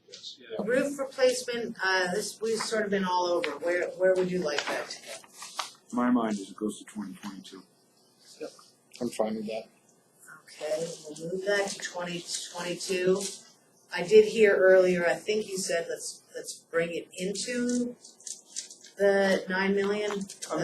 Yes. Roof replacement, we've sort of been all over, where would you like that to go? My mind is it goes to 2022. I'm fine with that. Okay, we'll move that to 2022. I did hear earlier, I think you said let's bring it into the 9 million. I'm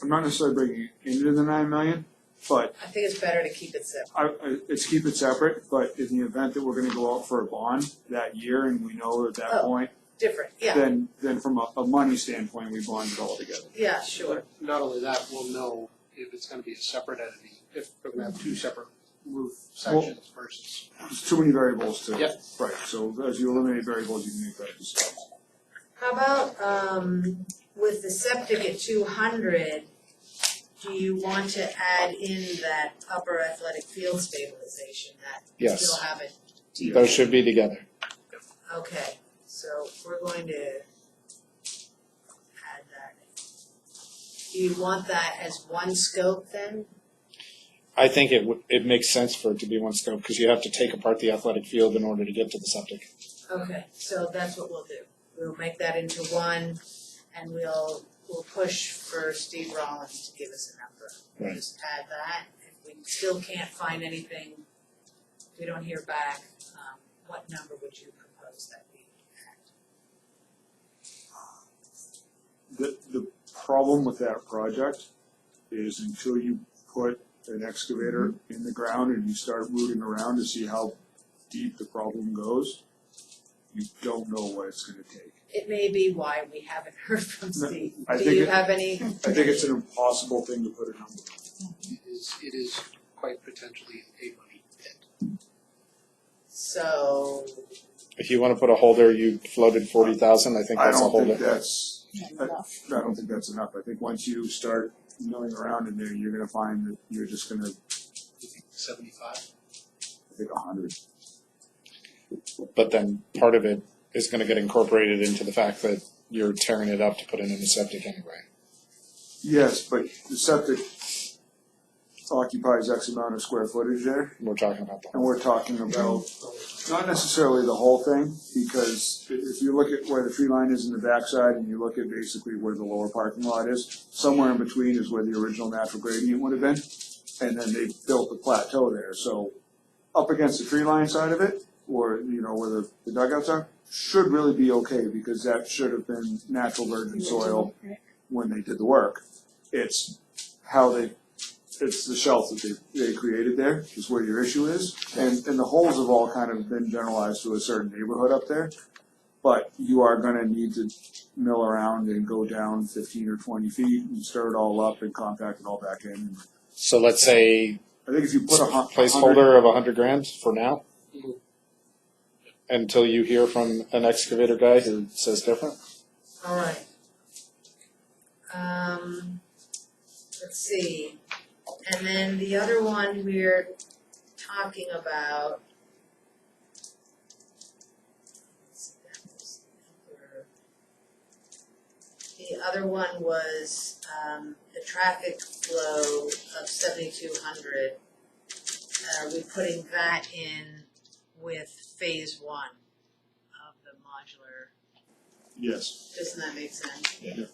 not necessarily bringing it into the 9 million, but I think it's better to keep it separate. it's keep it separate, but in the event that we're gonna go out for a bond that year and we know at that Oh. point, Different, yeah, then from a money standpoint, we bond it all together. yeah, sure. Not only that, we'll know if it's gonna be a separate entity, if we're gonna have two separate roof sections versus. There's too many variables to. Yep. Right, so as you eliminate variables, you can make that decision. How about, with the septic at 200, do you want to add in that upper athletic field stabilization that you Yes. still haven't? Those should be together. Okay, so we're going to add that. Do you want that as one scope then? I think it makes sense for it to be one scope because you have to take apart the athletic field in order to get to the septic. Okay, so that's what we'll do. We'll make that into one, and we'll push for Steve Rollins to give us a number. We'll Right. just add that. If we still can't find anything, if we don't hear back, what number would you propose that we add? The problem with that project is until you put an excavator in the ground and you start rooting around to see how deep the problem goes, you don't know what it's gonna take. It may be why we haven't heard from No, Steve. I Do think you it- have any? I think it's an impossible thing to put a number on. It is quite potentially a money pit. So, If you want to put a holder, you floated 40,000. I think I that's a don't holder. think that's, I don't think that's enough. I think once you start milling around in there, you're gonna find that you're just gonna, 75? I think, 100. But then part of it is gonna get incorporated into the fact that you're tearing it up to put it in a septic anyway. Yes, but the septic occupies X amount of square footage there, We're talking about and that. we're talking about not necessarily the whole thing, because if you look at where the tree line is in the backside and you look at basically where the lower parking lot is, somewhere in between is where the original natural gradient would have been, and then they built the plateau there, so up against the tree line side of it, or, you know, where the dugouts are, should really be okay, because that should have been natural virgin soil when they did the work. It's how it's the shelf that they created there is where your issue is. And the holes have all kind of been generalized to a certain neighborhood up there. But you are gonna need to mill around and go down 15 or 20 feet and stir it all up and compact it all back in. So let's say I think if you put a placeholder of $100,000 for now, Mhm. until you hear from an excavator guy who says different. All right. Let's see. And then the other one we're talking about. The other one was the traffic flow of 7,200. Are we putting that in with phase one of the modular? Yes. Doesn't that make sense? Yeah.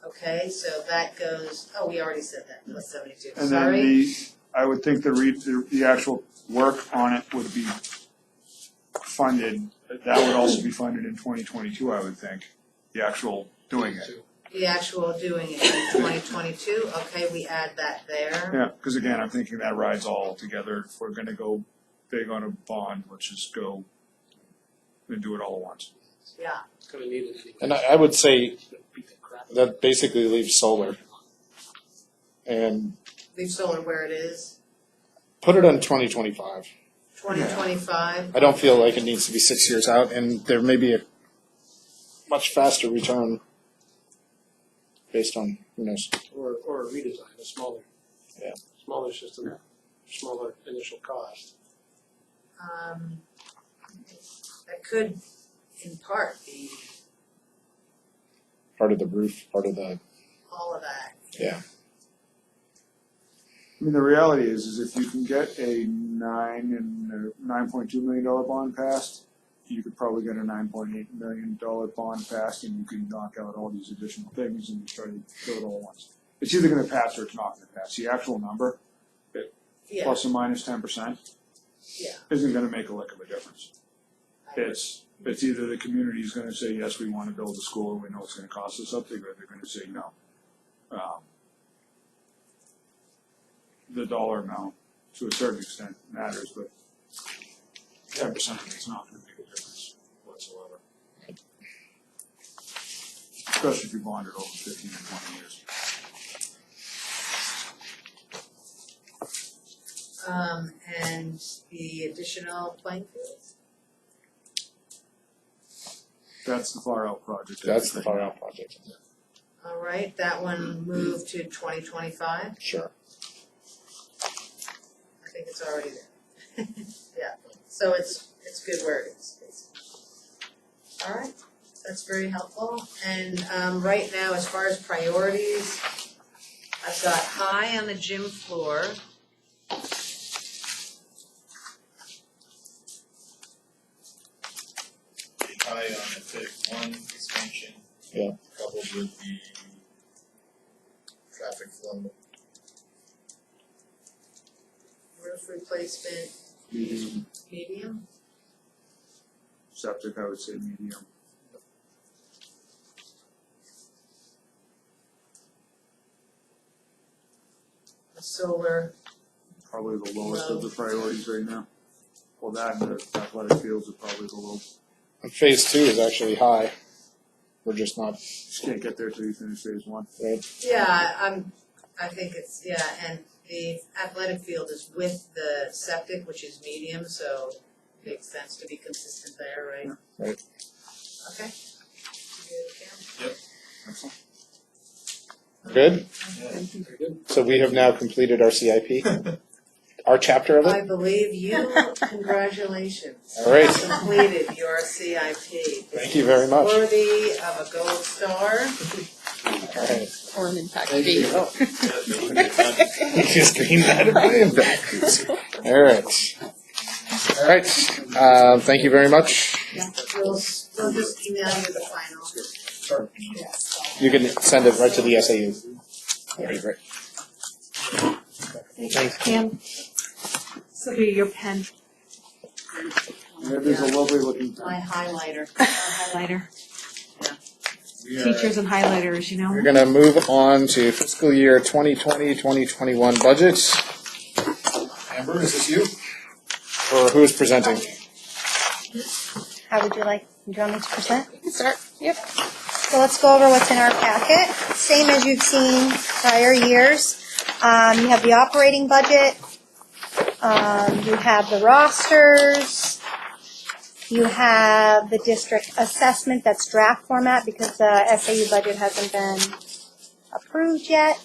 Okay, so that goes, oh, we already said that, plus 72, And then sorry. I would think the actual work on it would be funded, that would also be funded in 2022, I would think, the actual doing it. The actual doing it in 2022, okay, we add that there. Yeah, because again, I'm thinking that rides all together. If we're gonna go big on a bond, let's just go and do it all at once. Yeah, Gonna need it anyway. And I would say Beat the crap. that basically leaves solar. And leave solar where it is, put it on 2025. 2025. I don't feel like it needs to be 6 years out, and there may be a much faster return based on, who knows. Or a redesign, a smaller. Yeah. Smaller system, smaller initial cost. That could, in part, be Part of the roof, part of the, all of that. yeah. I mean, the reality is if you can get a $9.2 million bond passed, you could probably get a $9.8 million bond passed, and you can knock out all these additional things and try to do it all at once. It's either gonna pass or it's not gonna pass. The actual number, Yeah, plus or minus 10%, yeah. isn't gonna make a lick of a difference. It's either the community's gonna say, yes, we wanna build a school, and we know it's gonna cost us something, or they're gonna say no. The dollar amount, to a certain extent, matters, but 10% of it's not gonna make a difference whatsoever. Especially if you bond it over 15 or 20 years. And the additional playing fields? That's the far out project. That's the far out project. All right, that one moved to 2025. Sure. I think it's already there. Yeah, so it's good where it is. All right, that's very helpful. And right now, as far as priorities, I've got high on the gym floor. High on the phase one expansion. Yeah. Coupled with the traffic flow. Roof replacement, Medium, medium. septic, I would say medium. Solar, Probably the lowest of the priorities right now. Well, that and the athletic fields are probably the low. And phase 2 is actually high. We're just not, Just can't get there till you finish phase one. right? yeah, I think it's, yeah, and the athletic field is with the septic, which is medium, so it makes sense to be consistent there, right? Right. Okay. You good, Cam? Excellent. Good? So we have now completed our CIP, our chapter of I it. believe you, congratulations. All right. Completed your CIP. Thank you very much. Worthy of a gold star. All right. Or an impact fee. Just green that in my impact. All right. All right. Thank you very much. We'll just email you the final. You can send it right to the SAU. That'd be great. Thanks, Pam. So your pen, That is a lovely looking My thing. highlighter. highlighter. We are- Teachers and highlighters, you know. We're going to move on to fiscal year 2020-2021 budgets. Amber, is this you? Or who is presenting? How would you like, do you want me to present? Start. Yep. So let's go over what's in our packet. Same as you've seen prior years. You have the operating budget. You have the rosters. You have the district assessment, that's draft format because the SAU budget hasn't been approved yet.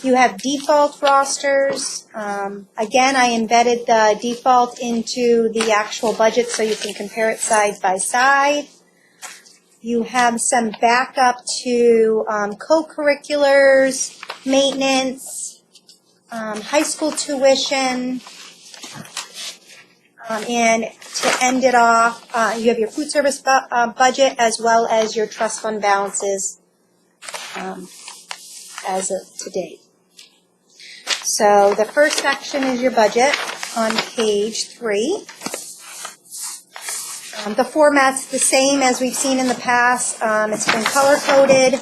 You have default rosters. Again, I embedded the default into the actual budget so you can compare it side by side. You have some backup to co-curriculars, maintenance, high school tuition, and to end it off, you have your food service budget as well as your trust fund balances as of to date. So the first section is your budget on page 3. The format's the same as we've seen in the past. It's been color-coded,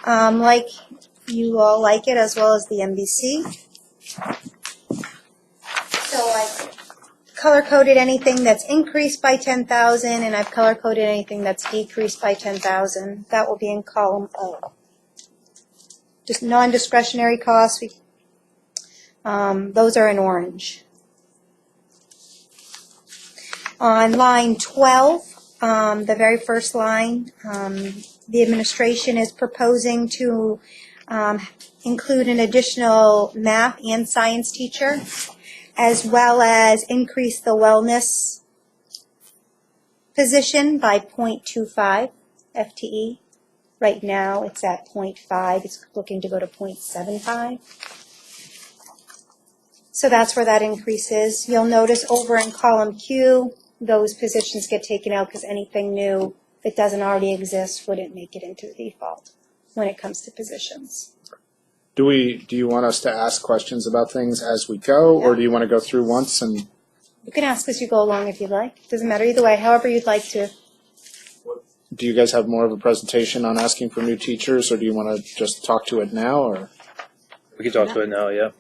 like you all like it, as well as the MBC. So I've color-coded anything that's increased by 10,000, and I've color-coded anything that's decreased by 10,000. That will be in column O. Just non-discretionary costs, those are in orange. On line 12, the very first line, the administration is proposing to include an additional math and science teacher, as well as increase the wellness position by 0.25 FTE. Right now, it's at 0.5. It's looking to go to 0.75. So that's where that increase is. You'll notice over in column Q, those positions get taken out because anything new that doesn't already exist wouldn't make it into the default when it comes to positions. Do you want us to ask questions about things as we go, or do you want to go through once and? You can ask as you go along if you'd like. Doesn't matter either way, however you'd like to. Do you guys have more of a presentation on asking for new teachers, or do you want to just talk to it now, or? We can talk to it now, yeah.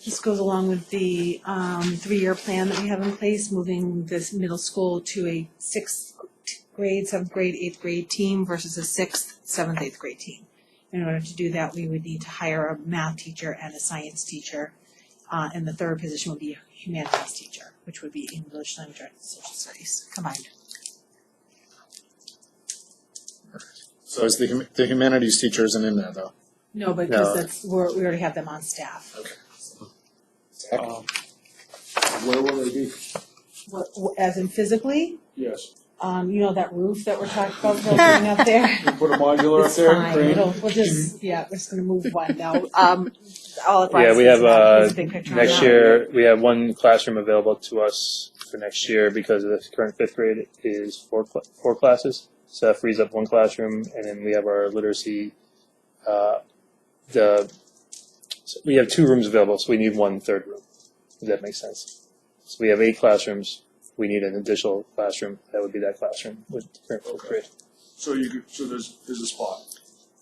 This goes along with the 3-year plan that we have in place, moving this middle school to a 6th grade, 7th grade, 8th grade team versus a 6th, 7th, 8th grade team. In order to do that, we would need to hire a math teacher and a science teacher. And the third position would be a humanities teacher, which would be English language arts and social studies combined. So is the humanities teacher isn't in there though? No, but because we already have them on staff. Okay. Where will they be? As in physically, Yes. you know that roof that we're talking about building up there? You put a modular up It's there? fine. crane? We're just gonna move one now. All Yeah, we have, here's a big picture on next that. year, we have one classroom available to us for next year because the current 5th grade is four classes. So that frees up one classroom, and then we have our literacy, so we have 2 rooms available, so we need 1 third room, if that makes sense. So we have 8 classrooms, we need an additional classroom, that would be that classroom with the current 5th grade. So there's a spot.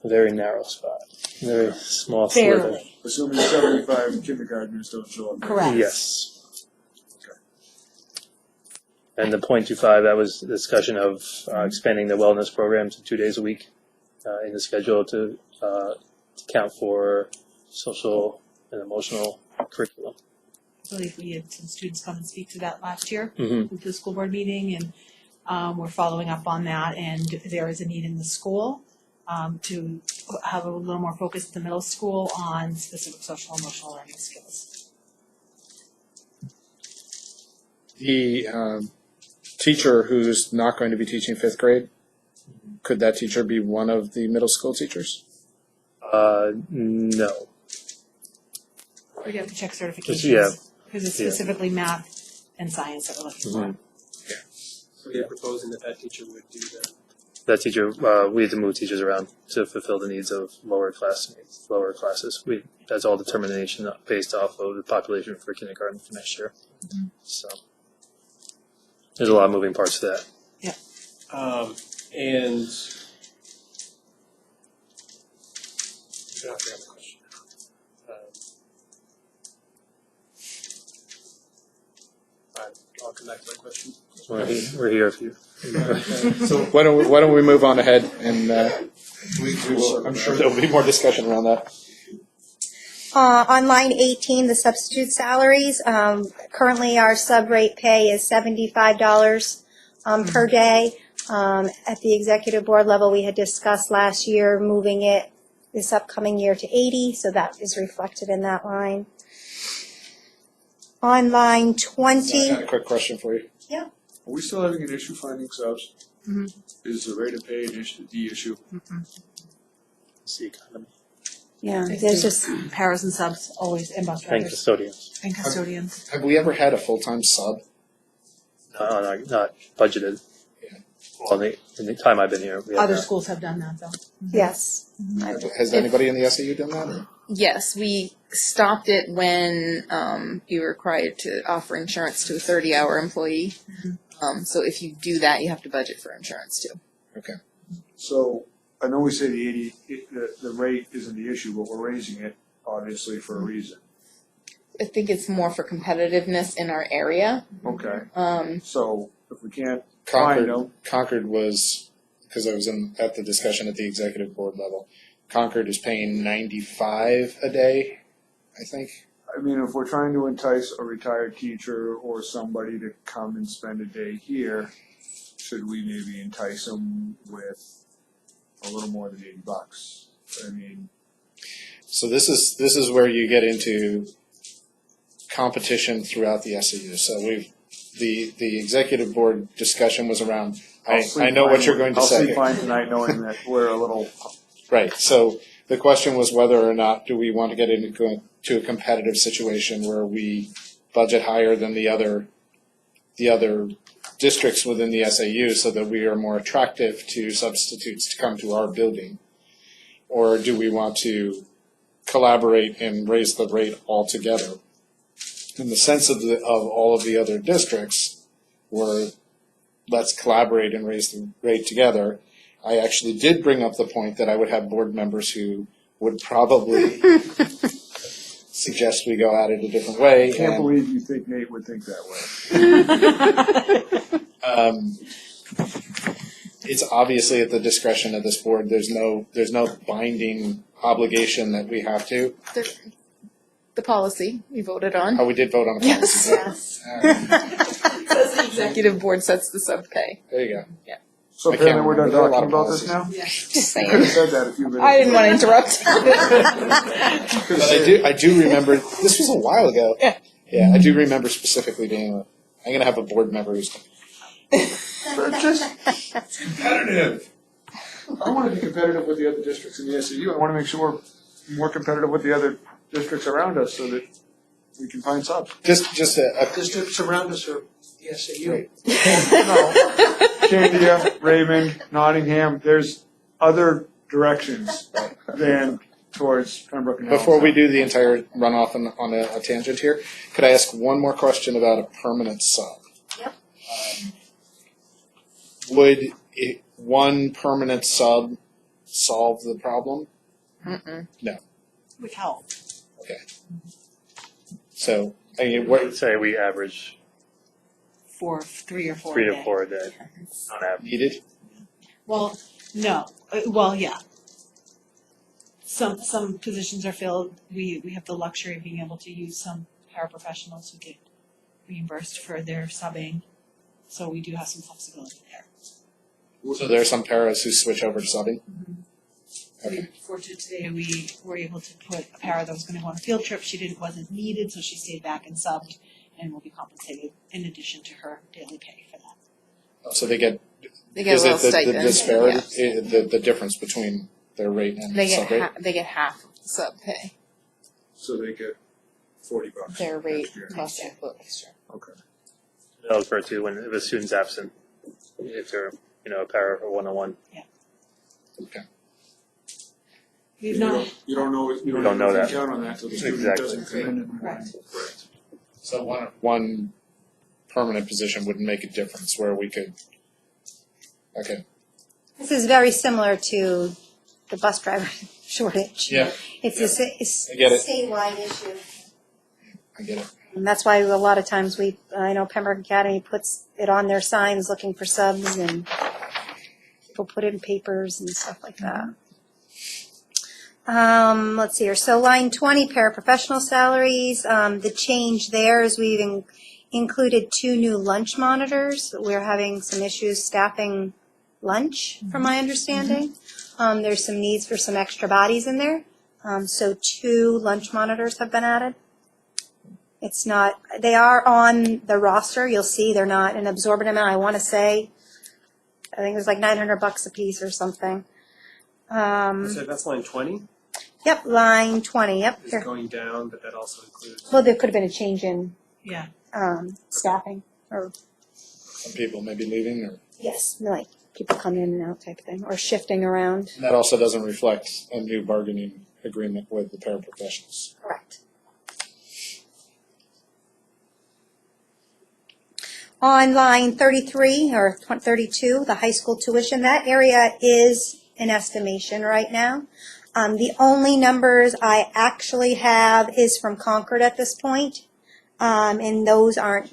A very narrow spot, very small sliver. Barely, Assuming 75 kindergartners don't show up. correct. Yes. And the 0.25, that was the discussion of expanding the wellness program to 2 days a week in the schedule to count for social and emotional curriculum. I believe we had some students come and speak to that last year Mm-hmm. with the school board meeting, and we're following up on that, and there is a need in the school. to have a little more focus at the middle school on specific social emotional learning skills. The teacher who's not going to be teaching fifth grade, could that teacher be one of the middle school teachers? No. We have to check Yeah. certifications, because it's Yeah. specifically math and science that we're looking for. So you're proposing that teacher would do that? That teacher, we had to move teachers around to fulfill the needs of lower classes. That's all determination based off of the population for kindergarten for next year. So there's a lot of moving parts to that. And I forgot the question. I'll come back to my question. We're here if you. So why don't we move on ahead and we will, I'm sure there'll be more discussion around that. On line 18, the substitute salaries, currently our sub rate pay is $75 per day. At the executive board level, we had discussed last year moving it this upcoming year to 80, so that is reflected in that line. On line 20. I got a quick question for you. Are we still having an issue finding subs? Is the rate of pay an issue, the issue? It's the economy. Yeah, It's there's just just, paras and subs always, and bus And drivers custodians. and custodians. Have we ever had a full-time sub? Not budgeted. Yeah. Well, in the time I've been here, we have Other not. schools have done that though. yes. Has anybody in the SAU done that? Or? Yes, we stopped it when you were required to offer insurance to a 30-hour employee. So if you do that, you have to budget for insurance too. Okay. So, I know we say the 80, the rate isn't the issue, but we're raising it, obviously, for a reason. I think it's more for competitiveness in our area. Okay. So, if we can't find them, Concord was, because I was at the discussion at the executive board level, Concord is paying $95 a day, I think. I mean, if we're trying to entice a retired teacher or somebody to come and spend a day here, should we maybe entice them with a little more than $80? I mean, So this is where you get into competition throughout the SAU. So the executive board discussion was around. I know what you're going to say. I'll sleep fine tonight knowing that we're a little. Right. So the question was whether or not do we want to get into a competitive situation where we budget higher than the other districts within the SAU so that we are more attractive to substitutes to come to our building, or do we want to collaborate and raise the rate altogether? In the sense of all of the other districts, where let's collaborate and raise the rate together. I actually did bring up the point that I would have board members who would probably suggest we go at it a different way. I can't believe you think Nate would think that way. It's obviously at the discretion of this board. There's no binding obligation that we have to. The policy we voted on. Oh, we did vote on the policy. Yes. Says the executive board sets the sub pay. There you go. So I can't apparently we're done remember. There are a lot talking of about this now? Just You could have saying. said that a few minutes I didn't want to interrupt. But I do remember, this was a while ago. Yeah, I do remember specifically being, I'm going to have a board member who's. Just competitive. I want to be competitive with the other districts in the SAU. I want to make sure we're more competitive with the other districts around us so that we can find subs. Just a Districts around us are the SAU. No. Candia, Raymond, Nottingham, there's other directions than towards Pembroke and Before we Halifax. do the entire runoff on a tangent here, could I ask one more question about a permanent sub? Yep. Would one permanent sub solve the problem? Would help. Okay. So, I mean, I what, would say we average For 3 or 4 3 a to day. 4 a day on average. needed? Well, no, well, yeah. Some positions are filled, we have the luxury of being able to use some paraprofessionals who get reimbursed for their subbing, so we do have some flexibility there. So there are some paras who switch over to subbing? We fortunate today, we were able to put a para that was gonna go on a field trip, wasn't needed, so she stayed back and subbed and will be compensated in addition to her daily pay for that. So they get, They get is a little it the stipend. disparity, the difference between their rate and They sub get rate? they get half of the sub pay. So they get $40 Their rate next year. plus a little extra. Okay. That'll occur too when if a student's absent, if they're, a para or one-on-one. We've not, You don't know, you don't don't know have that. to count on that till the student Exactly. doesn't come in. Correct. Correct. So one permanent position wouldn't make a difference where we could, okay. This is very similar to the bus driver shortage. Yeah. It's a I get it. statewide issue. I get it. And that's why a lot of times I know Pembroke Academy puts it on their signs looking for subs, and people put it in papers and stuff like that. Let's see here. So line 20, paraprofessional salaries. The change there is we've included 2 new lunch monitors. We're having some issues staffing lunch, from my understanding. There's some needs for some extra bodies in there. So 2 lunch monitors have been added. They are on the roster. You'll see they're not an absorbent amount. I want to say, I think it was like $900 a piece or something. So that's line 20 Yep, line 20, yep. is Here. going down, but that also includes. Well, there could have been a change in yeah, staffing, or, Some people may be leaving, or yes, like people come in and out type of thing, or shifting around. that also doesn't reflect a new bargaining agreement with the paraprofessionals. Correct. On line 33 or 32, the high school tuition, that area is an estimation right now. The only numbers I actually have is from Concord at this point. And those aren't,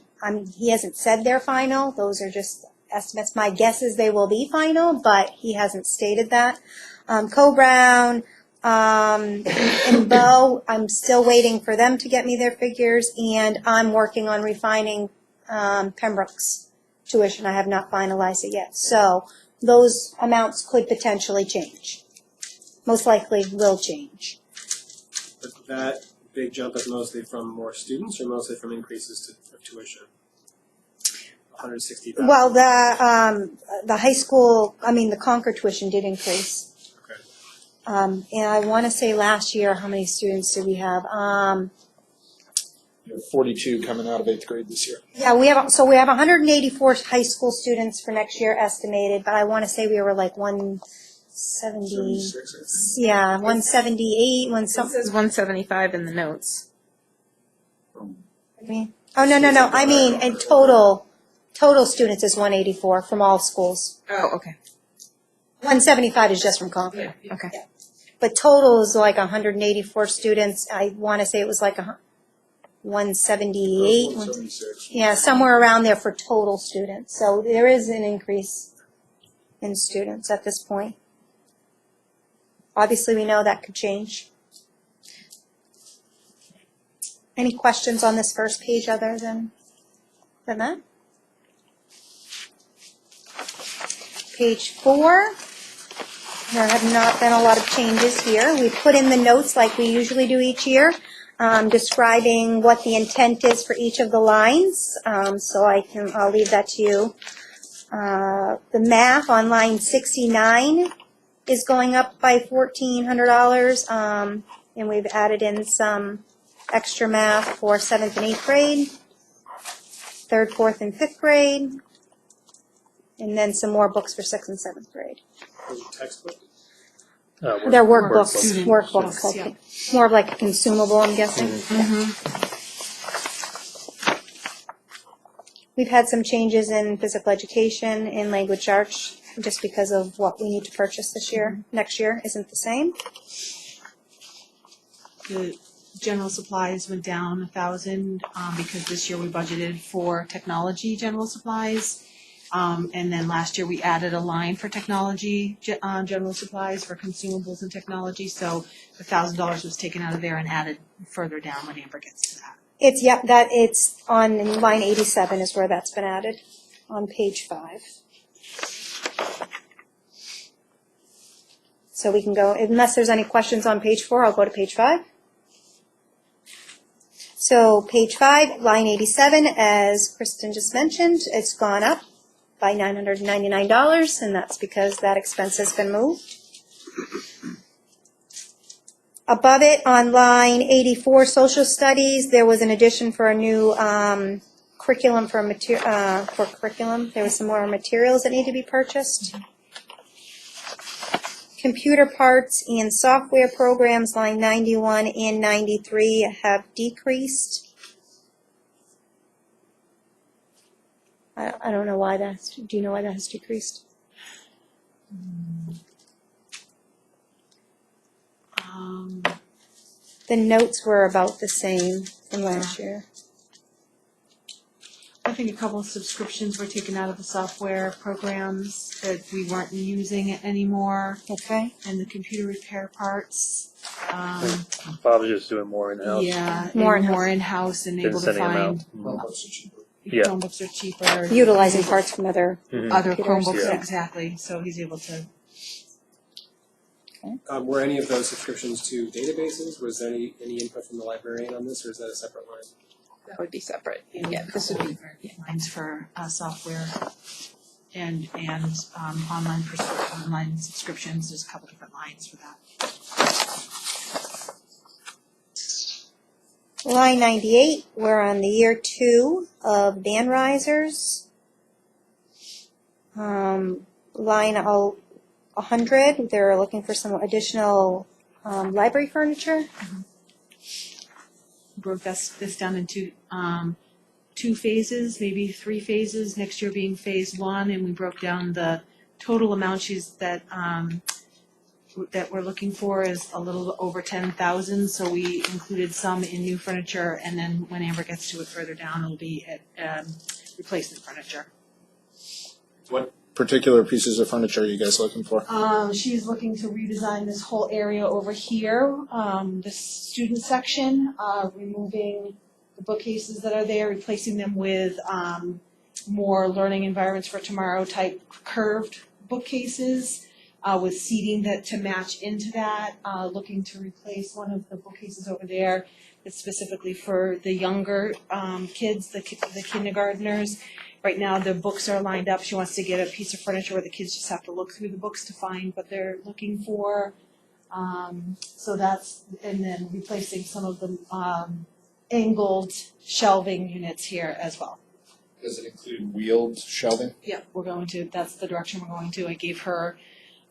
he hasn't said they're final. Those are just estimates. My guess is they will be final, but he hasn't stated that. Co-Brown, and Bo, I'm still waiting for them to get me their figures, and I'm working on refining Pembroke's tuition. I have not finalized it yet. So those amounts could potentially change. Most likely will change. But that big jump is mostly from more students or mostly from increases of tuition? 160,000. Well, the high school, the Concord tuition did increase. Okay. And I want to say last year, how many students did we have? You have 42 coming out of 8th grade this year. Yeah, we have 184 high school students for next year estimated, but I want to say we were like 170. 76, I Yeah, 178, It says 175 in the notes. think. Oh, no. I mean, in total students is 184 from all schools. Oh, okay. 175 is just from Concord. Okay. But total is like 184 students. I want to say it was like 178. 176. Yeah, somewhere around there for total students. So there is an increase in students at this point. Obviously, we know that could change. Any questions on this first page other than that? Page 4. There have not been a lot of changes here. We put in the notes like we usually do each year, describing what the intent is for each of the lines. So I'll leave that to you. The math on line 69 is going up by $1,400, and we've added in some extra math for 7th and 8th grade, 3rd, 4th, and 5th grade, and then some more books for 6th and 7th grade. Textbook? They're workbooks, Student workbooks, books, like, more of like a consumable, I'm guessing. We've had some changes in physical education, in language arts, just because of what we need to purchase this year. Next year isn't the same. the general supplies went down 1,000, because this year we budgeted for technology general supplies. And then last year we added a line for technology, general supplies for consumables and technology. So the $1,000 was taken out of there and added further down when Amber gets to that. It's on line 87 is where that's been added, on page 5. So we can go, unless there's any questions on page 4, I'll go to page 5. So page 5, line 87, as Kristen just mentioned, it's gone up by $999, and that's because that expense has been moved. Above it, on line 84, social studies, there was an addition for a new curriculum for curriculum. There was some more materials that need to be purchased. Computer parts and software programs, line 91 and 93, have decreased. I don't know why that's, do you know why that has decreased? The notes were about the same from last year. I think a couple of subscriptions were taken out of the software programs that we weren't using anymore, Okay. and the computer repair parts. Bob's just doing more in-house. Yeah, More more in-house and Been able to sending them find out. Chromebooks are cheaper. Yeah. Chromebooks are cheaper. Utilizing parts from other, Mhm. Other computers. Chromebooks, Yeah. exactly, so he's able to. Were any of those subscriptions to databases? Was there any input from the librarian on this, or is that a separate line? That would be separate. Yeah, Yeah, this would be, lines for software and online subscriptions. There's a couple different lines for that. Line 98, we're on the year 2 of band risers. Line 100, they're looking for some additional library furniture. Broke this down into 2 phases, maybe 3 phases, next year being phase 1, and we broke down the total amount that we're looking for is a little over 10,000, so we included some in new furniture, and then when Amber gets to it further down, it'll be at replacement furniture. What particular pieces of furniture are you guys looking for? She's looking to redesign this whole area over here, the student section, removing the bookcases that are there, replacing them with more learning environments for tomorrow type curved bookcases with seating to match into that. Looking to replace one of the bookcases over there that's specifically for the younger kids, the kindergartners. Right now, the books are lined up. She wants to get a piece of furniture where the kids just have to look through the books to find what they're looking for. So that's, and then replacing some of the angled shelving units here as well. Does it include wheeled shelving? Yeah, that's the direction we're going to. I gave her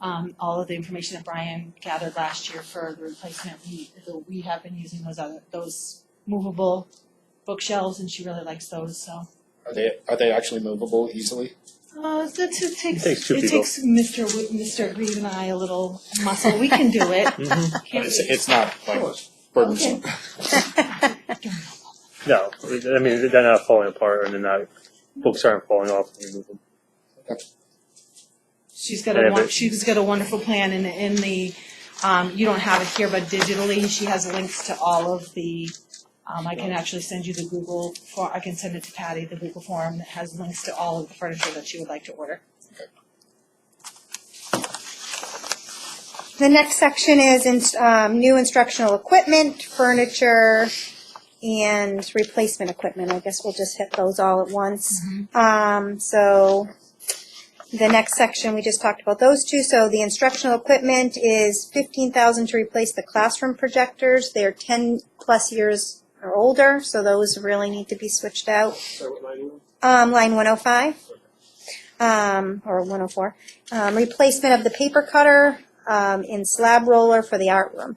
all of the information that Brian gathered last year for the replacement. We have been using those movable bookshelves, and she really likes those, so. Are they actually movable easily? It takes takes 2 people. Mr. Reed and I a little muscle. We can do it. Can't we? It's not like burdensome. No, I mean, they're not falling apart and books aren't falling off when you move them. She's got a wonderful plan in the you don't have it here, but digitally she has links to all of the. I can actually send you the Google form. I can send it to Patty, the Google form that has links to all of the furniture that she would like to order. The next section is new instructional equipment, furniture, and replacement equipment. I guess we'll just hit those all at once. So the next section, we just talked about those 2. So the instructional equipment is $15,000 to replace the classroom projectors. They're 10 plus years or older, so those really need to be switched out. Sorry, what line are you Line 105, or 104. Replacement of the paper cutter in slab roller for the art room.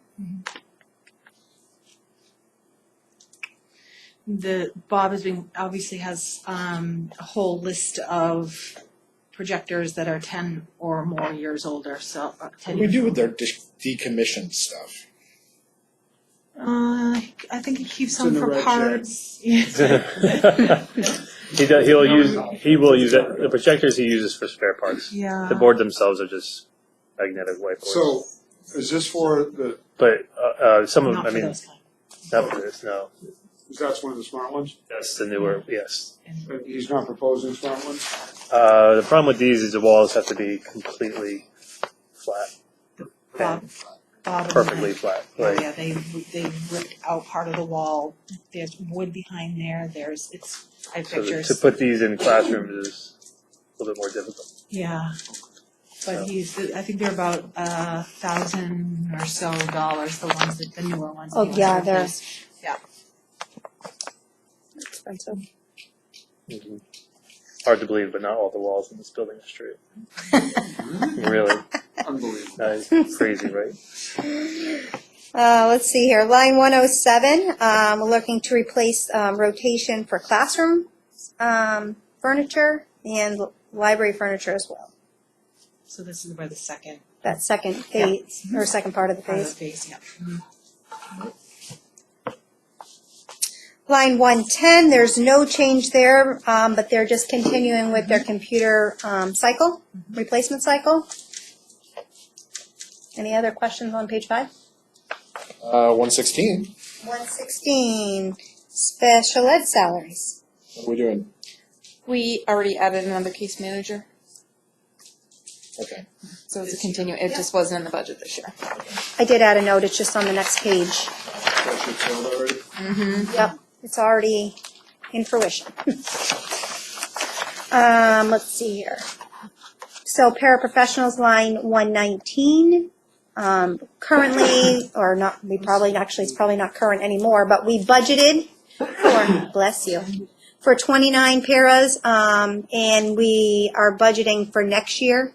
Bob obviously has a whole list of projectors that are 10 or more years older, so 10 What do we do with their decommissioned stuff? I think he keeps It's some in the for red parts. He will use it. The projectors he uses for spare parts. Yeah. The board themselves are just magnetic whiteboards. So, is this for the, But some of, Not I for mean, those kind. not for this, no. that's one of the smart ones? That's the newer, yes. But he's not proposing smart ones? The problem with these is the walls have to be completely flat. Bob and perfectly them. flat, Oh, like, yeah, they ripped out part of the wall. There's wood behind there. I have so pictures. to put these in classrooms is a little bit more difficult. Yeah. But So- I think they're about $1,000 or so, the newer ones. Oh, that yeah, he they're wants to replace. expensive. Mhm. Hard to believe, but not all the walls in this building are straight. Really, Unbelievable. that is crazy, right? Let's see here, line 107, we're looking to replace rotation for classroom furniture and library furniture as well. So this is where the second That second phase, or second part of the part of phase. the face, yeah. Line 110, there's no change there, but they're just continuing with their computer cycle, replacement cycle. Any other questions on page 5? 116, 116, special ed salaries. what are we doing? We already added another case manager, Okay. so it's a continue, it just wasn't in the budget this year. I did add a note, it's just on the next page. That should sound already. Mm-hmm. Yep, it's already in fruition. Let's see here. So paraprofessionals, line 119. Currently, or not, it's probably not current anymore, but we budgeted for, bless you, for 29 paras, and we are budgeting for next year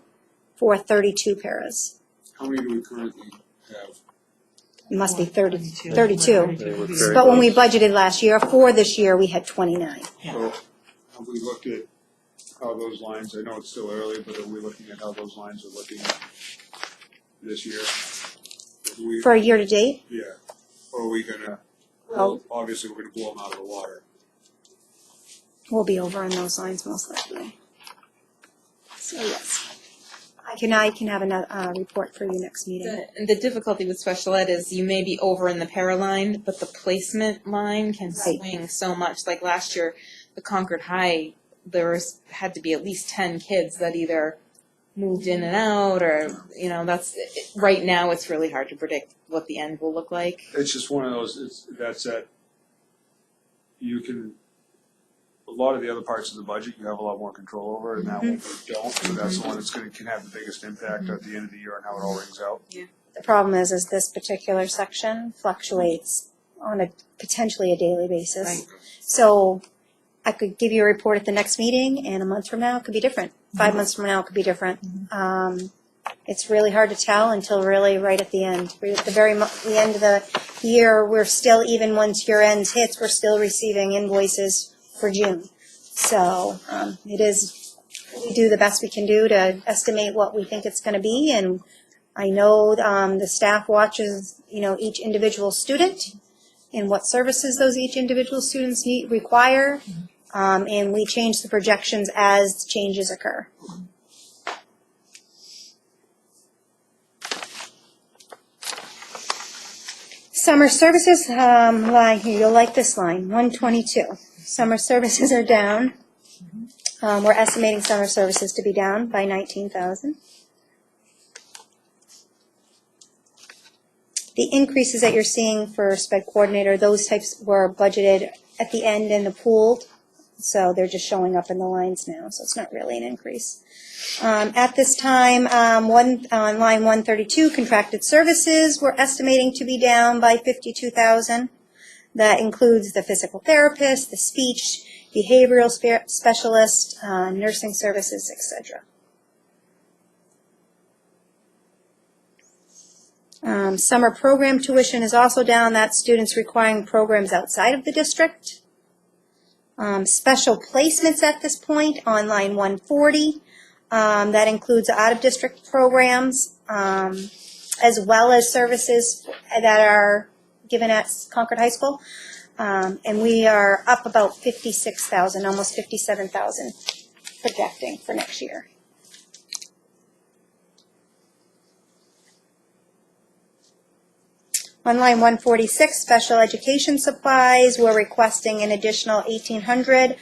for 32 paras. How many do we currently have? It must be 32. They look very But when we close. budgeted last year, for this year, we had 29. So have we looked at how those lines, I know it's still early, but are we looking at how those lines are looking this year? We- For a year to date, Yeah, or are we gonna, well, obviously, we're gonna blow them out of the water. we'll be over on those lines most likely. So yes, I can have a report for you next meeting. The difficulty with special ed is you may be over in the para line, but the placement line can Right. swing so much. Like last year, the Concord High, had to be at least 10 kids that either moved in and out, or, right now, it's really hard to predict what the end will look like. It's just one of those, you can, a lot of the other parts of the budget, you have a lot more control over, and that one you don't, so that's the one that's can have the biggest impact at the end of the year on how it all rings out. The problem is this particular section fluctuates on a potentially a daily basis. Right. So I could give you a report at the next meeting, and a month from now it could be different. 5 months from now it could be different. It's really hard to tell until really right at the end. At the end of the year, we're still, even once year ends hits, we're still receiving invoices for June. So we do the best we can do to estimate what we think it's going to be, and I know the staff watches, each individual student and what services those each individual students require, and we change the projections as changes occur. Summer services, line here, you'll like this line, 122. Summer services are down. We're estimating summer services to be down by 19,000. The increases that you're seeing for sped coordinator, those types were budgeted at the end and the pooled, so they're just showing up in the lines now, so it's not really an increase. At this time, on line 132, contracted services, we're estimating to be down by 52,000. That includes the physical therapist, the speech, behavioral specialist, nursing services, etc. Summer program tuition is also down. That's students requiring programs outside of the district. Special placements at this point on line 140. That includes out-of-district programs, as well as services that are given at Concord High School. And we are up about 56,000, almost 57,000 projecting for next year. On line 146, special education supplies, we're requesting an additional 1,800.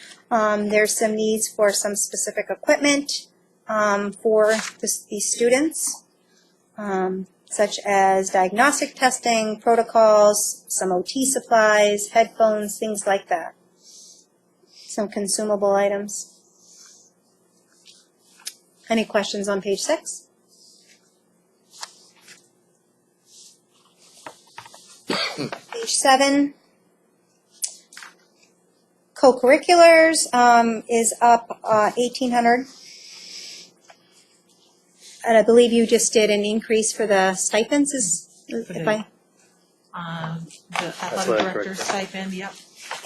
There's some needs for some specific equipment for these students. such as diagnostic testing, protocols, some OT supplies, headphones, things like that. Some consumable items. Any questions on page 6? Page 7. Co-curriculars is up $1,800. And I believe you just did an increase for the stipends, if I, The athletic director's stipend, yep.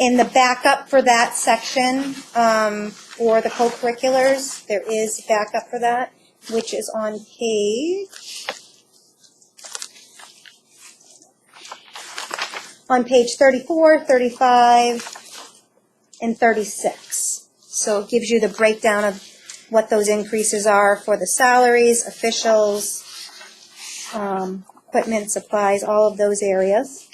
in the backup for that section, for the co-curriculars, there is backup for that, which is on page 34, 35, and 36. So it gives you the breakdown of what those increases are for the salaries, officials, equipment, supplies, all of those areas.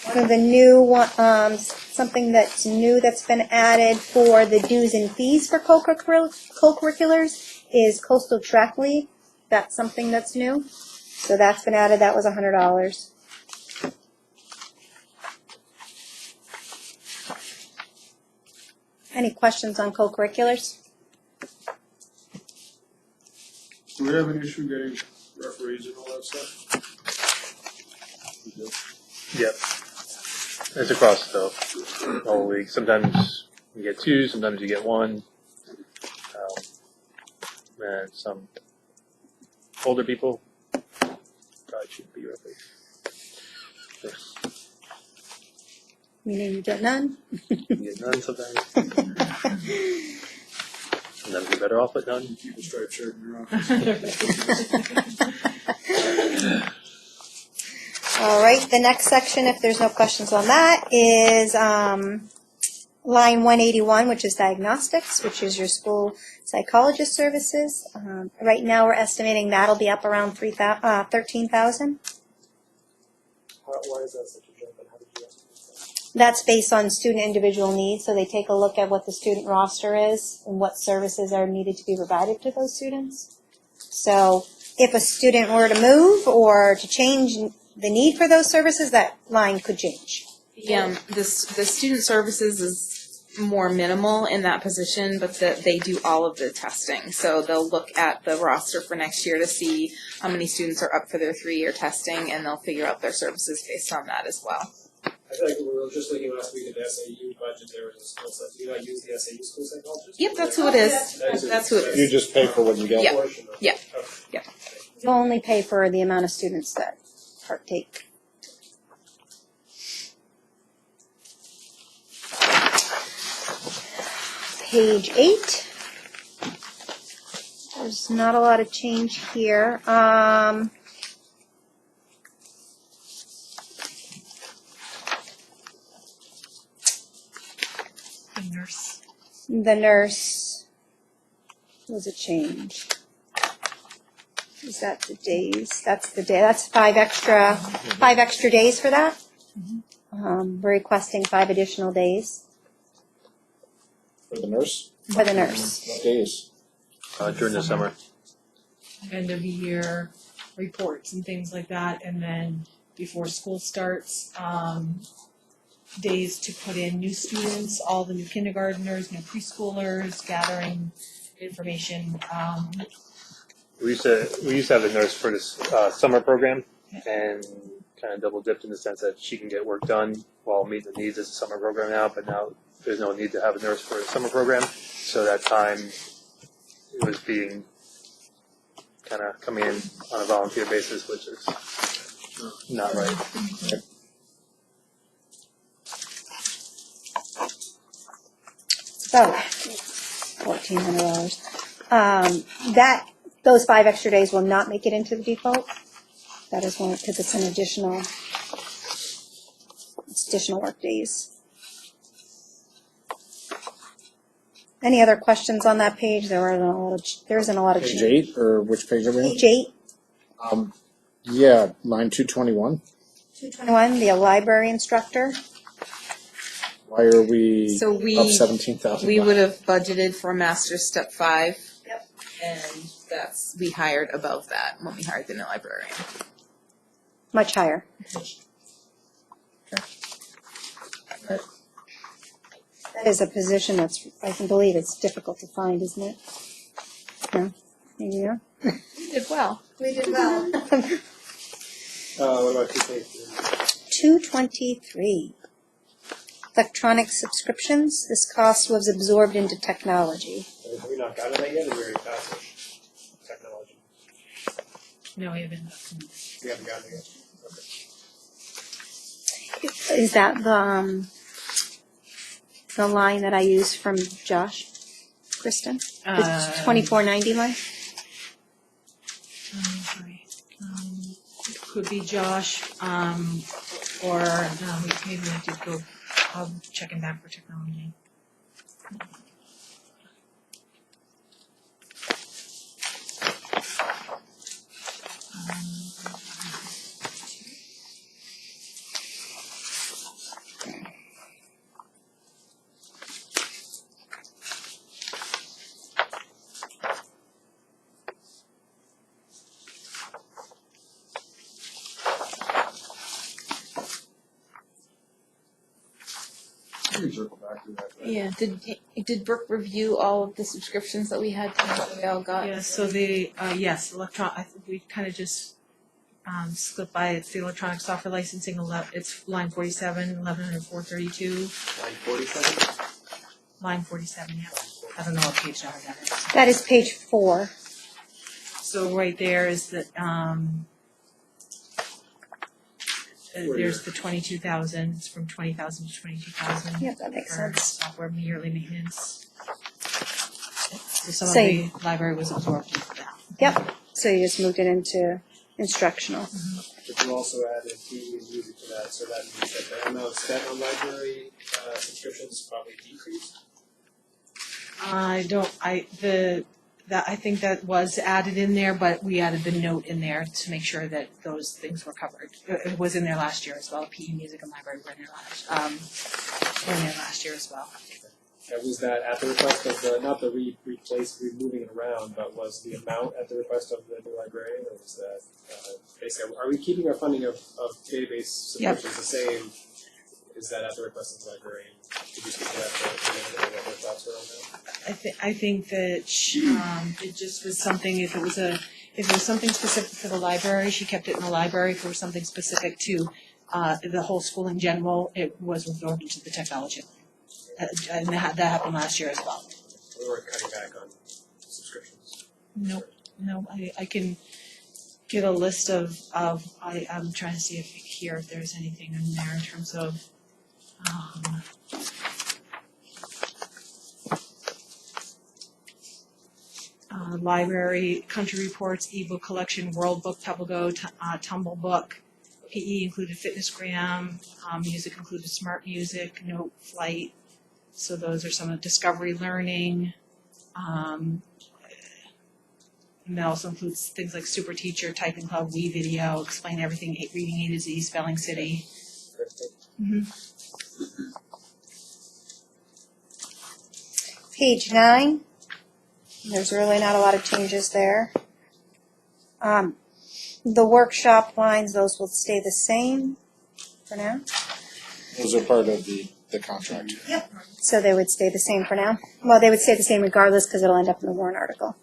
One of the new one, something that's new that's been added for the dues and fees for co-curriculars is Coastal Track League. That's something that's new. So that's been added. That was $100. Any questions on co-curriculars? Do we have an issue getting referees and all that stuff? Yep. It's across the whole league. Sometimes you get 2, sometimes you get 1. And some older people probably shouldn't be referees. Meaning you get none? You get none sometimes. Sometimes you're better off with none. Keep a striped shirt in your office. All right, the next section, if there's no questions on that, is line 181, which is diagnostics, which is your school psychologist services. Right now, we're estimating that'll be up around 13,000. Why is that such a jump, and how did you estimate that? That's based on student individual needs, so they take a look at what the student roster is and what services are needed to be provided to those students. So if a student were to move or to change the need for those services, that line could change. Yeah, the student services is more minimal in that position, but they do all of the testing. So they'll look at the roster for next year to see how many students are up for their 3-year testing, and they'll figure out their services based on that as well. I feel like we were just looking last week at the SAU budget, there was a school psychologist. Do you not use the SAU school psychologist? Yep, that's who it is. That's who it is. You just pay for what you get. Yeah. Portion of it. Yeah. Okay. Yeah. You only pay for the amount of students that partake. Page 8. There's not a lot of change here. The nurse. The nurse was a change. Is that the days? That's the day. That's 5 extra days for that. We're requesting 5 additional days For the nurse? for the nurse. What days? During the summer. End of the year reports and things like that, and then before school starts, days to put in new students, all the new kindergartners, new preschoolers, gathering information. We used to have a nurse for this summer program, and kind of double dipped in the sense that she can get work done while meeting the needs of the summer program now. But now there's no need to have a nurse for a summer program, so that time it was being kind of coming in on a volunteer basis, which is not right. About $1,400. Those 5 extra days will not make it into the default. That is one, because it's an additional work days. Any other questions on that page? There isn't a lot of Page change. 8, or which page are we on? Page 8, Yeah, line 221. 221, the library instructor. Why are we So up we, 17,000? we would have budgeted for master's step 5. Yep. And we hired above that when we hired the new librarian. Much higher. That is a position that's, I can believe it's difficult to find, isn't it? No? Maybe not? We did well. We did well. What about 223? 223. Electronic subscriptions. This cost was absorbed into technology. Have we not gotten that yet, or we already passed it? Technology. No, we haven't. We haven't gotten it yet. Is that the line that I used from Josh, Kristen? The 2490 line? Sorry. Could be Josh, or maybe we have to go, I'll check him back for technology. We can circle back to that. Yeah. Did Brooke review all of the subscriptions that we had that we all got? Yeah, so the, yes, I think we kind of just slipped by, it's the electronic software licensing, it's line 47, 110432, Line 47? line 47, yeah. I don't know what page number that is. That is page 4. So right there is the, there's the 22,000, it's from 20,000 to 22,000. Yep, that makes for sense. software yearly maintenance. So some of So the library was absorbed into that. Yep, so you just moved it into instructional. But you also added TV and music to that, so that means that the amount spent on library subscriptions probably decreased? I think that was added in there, but we added the note in there to make sure that those things were covered. It was in there last year as well. PE, music, and library were in there last year as well. And was that at the request of the, not the removing it around, but was the amount at the request of the new librarian, or was that basically, are we keeping our funding of database subscriptions the same? Is that at the request of the librarian? Could you speak to that for a minute, or what your thoughts were on that? I think that it just was something, if it was something specific for the library, she kept it in the library. If it was something specific to the whole school in general, it was absorbed into the technology. And that happened last year as well. We weren't cutting back on subscriptions. No, I can get a list of I'm trying to see if there's anything in there in terms of library, country reports, ebook collection, World Book, Pebble Go, Tumble Book. PE included Fitnessgram, music included Smart Music, Note, Flight. So those are some of Discovery Learning. And that also includes things like Super Teacher, Typing Club, We Video, Explain Everything, Reading A to Z, Spelling City. Page 9. There's really not a lot of changes there. The workshop lines, those will stay the same for now. Those are part of the contract. Yep. So they would stay the same for now? Well, they would stay the same regardless because it'll end up in the warrant article.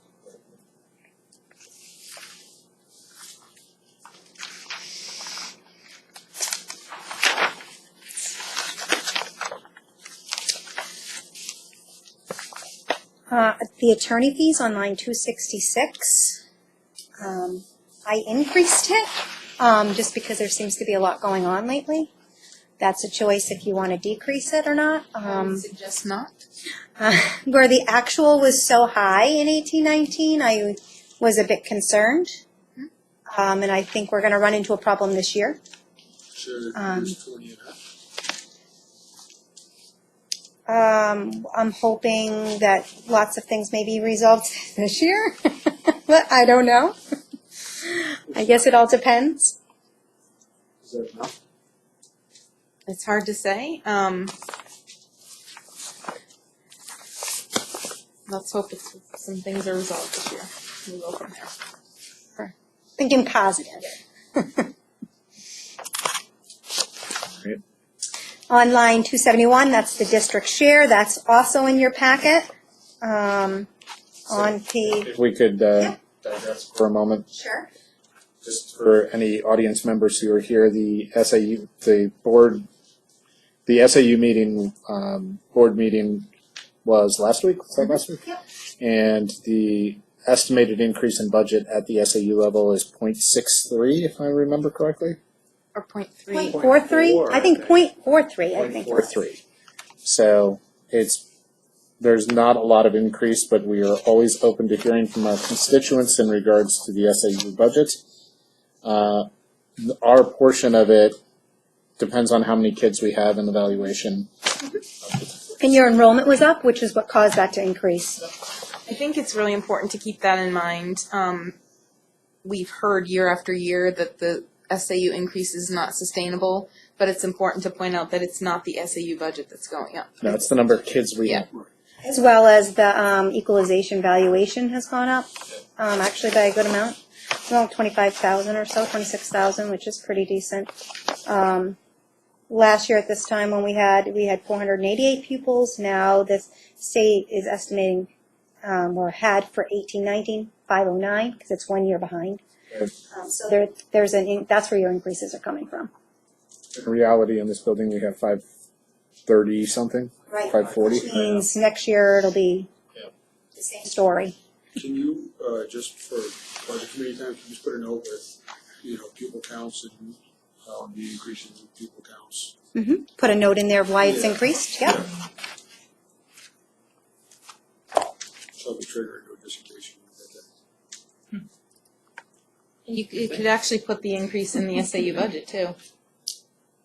The attorney fees on line 266, I increased it just because there seems to be a lot going on lately. That's a choice if you want to decrease it or not. I would suggest not. Where the actual was so high in 1819, I was a bit concerned. And I think we're going to run into a problem this year. Sure, there's 20 and up. I'm hoping that lots of things may be resolved this year, but I don't know. I guess it all depends. Is that enough? It's hard to say. Let's hope some things are resolved this year. We'll go from there. Thinking positive. Great. On line 271, that's the district share. That's also in your packet. On page. If we could digress for a moment, Sure. just for any audience members who are here, the SAU meeting, board meeting was last week. Was that last week? Yep. And the estimated increase in budget at the SAU level is 0.63, if I remember correctly. Or 0.3. 0.43? I think 0.43, I think. 0.43. So there's not a lot of increase, but we are always open to hearing from our constituents in regards to the SAU budget. Our portion of it depends on how many kids we have in the valuation. And your enrollment was up, which is what caused that to increase. I think it's really important to keep that in mind. We've heard year after year that the SAU increase is not sustainable, but it's important to point out that it's not the SAU budget that's going up. No, it's the number of kids we have. As well as the equalization valuation has gone up, actually by a good amount. Well, 25,000 or so, 26,000, which is pretty decent. Last year at this time when we had 488 pupils. Now the state is estimating, or had for 18-19, 509, because it's 1 year behind. So that's where your increases are coming from. In reality, in this building, we have 530 something, Right. 540. Which means next year it'll be the same story. Can you, just for budget committee time, can you just put a note with, pupil counts and the increase in pupil counts? Mm-hmm. Put a note in there of why it's Yeah. increased, yep. So the trigger into a dissertation. You could actually put the increase in the SAU budget too.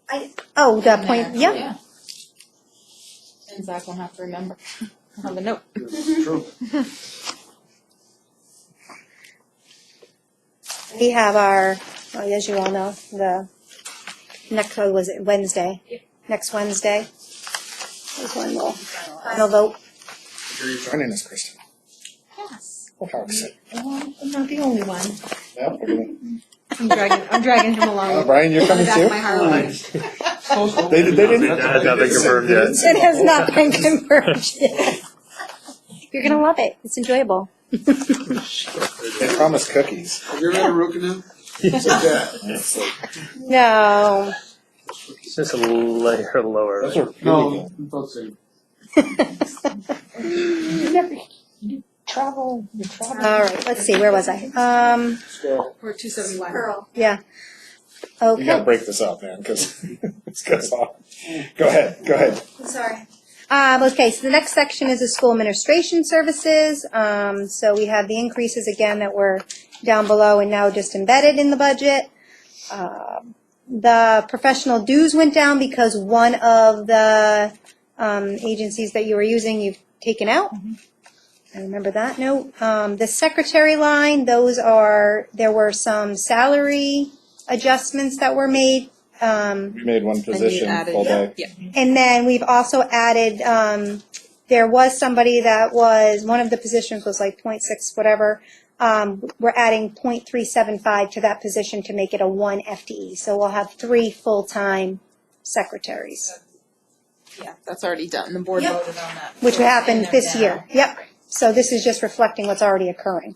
The point, yeah. And Zach won't have to remember. I'll have a note. True. We have our, as you all know, the next, was it Wednesday? Next Wednesday. There's one more final vote. You're joining us, Kristen. Yes. Oh, how exciting. I'm not the only one. Yeah, we're gonna- I'm dragging him along. Brian, you're coming Back too? of my heart. They didn't. That has not been confirmed yet. It has not been confirmed yet. You're gonna love it. It's enjoyable. They promised cookies. Have you ever had a root canal? It's like, No. It's just a layer lower. those are really No, good. both same. You travel. All right, let's see, where was I? Or 271. Pearl. Yeah. You gotta Okay. break this up, man, because this goes off. Go ahead. Sorry. Okay, so the next section is the school administration services. So we have the increases again that were down below and now just embedded in the budget. The professional dues went down because one of the agencies that you were using, you've taken out. I remember that note. The secretary line, there were some salary adjustments that were made. We made one position added- full day. Yeah. And then we've also added, there was somebody that was, one of the positions was like 0.6 whatever. We're adding 0.375 to that position to make it a 1 FTE. So we'll have 3 full-time secretaries, Yeah, that's already done. The board Yep. voted on that. which So it's happened in there this now. year. Yep. So this is just reflecting what's already occurring.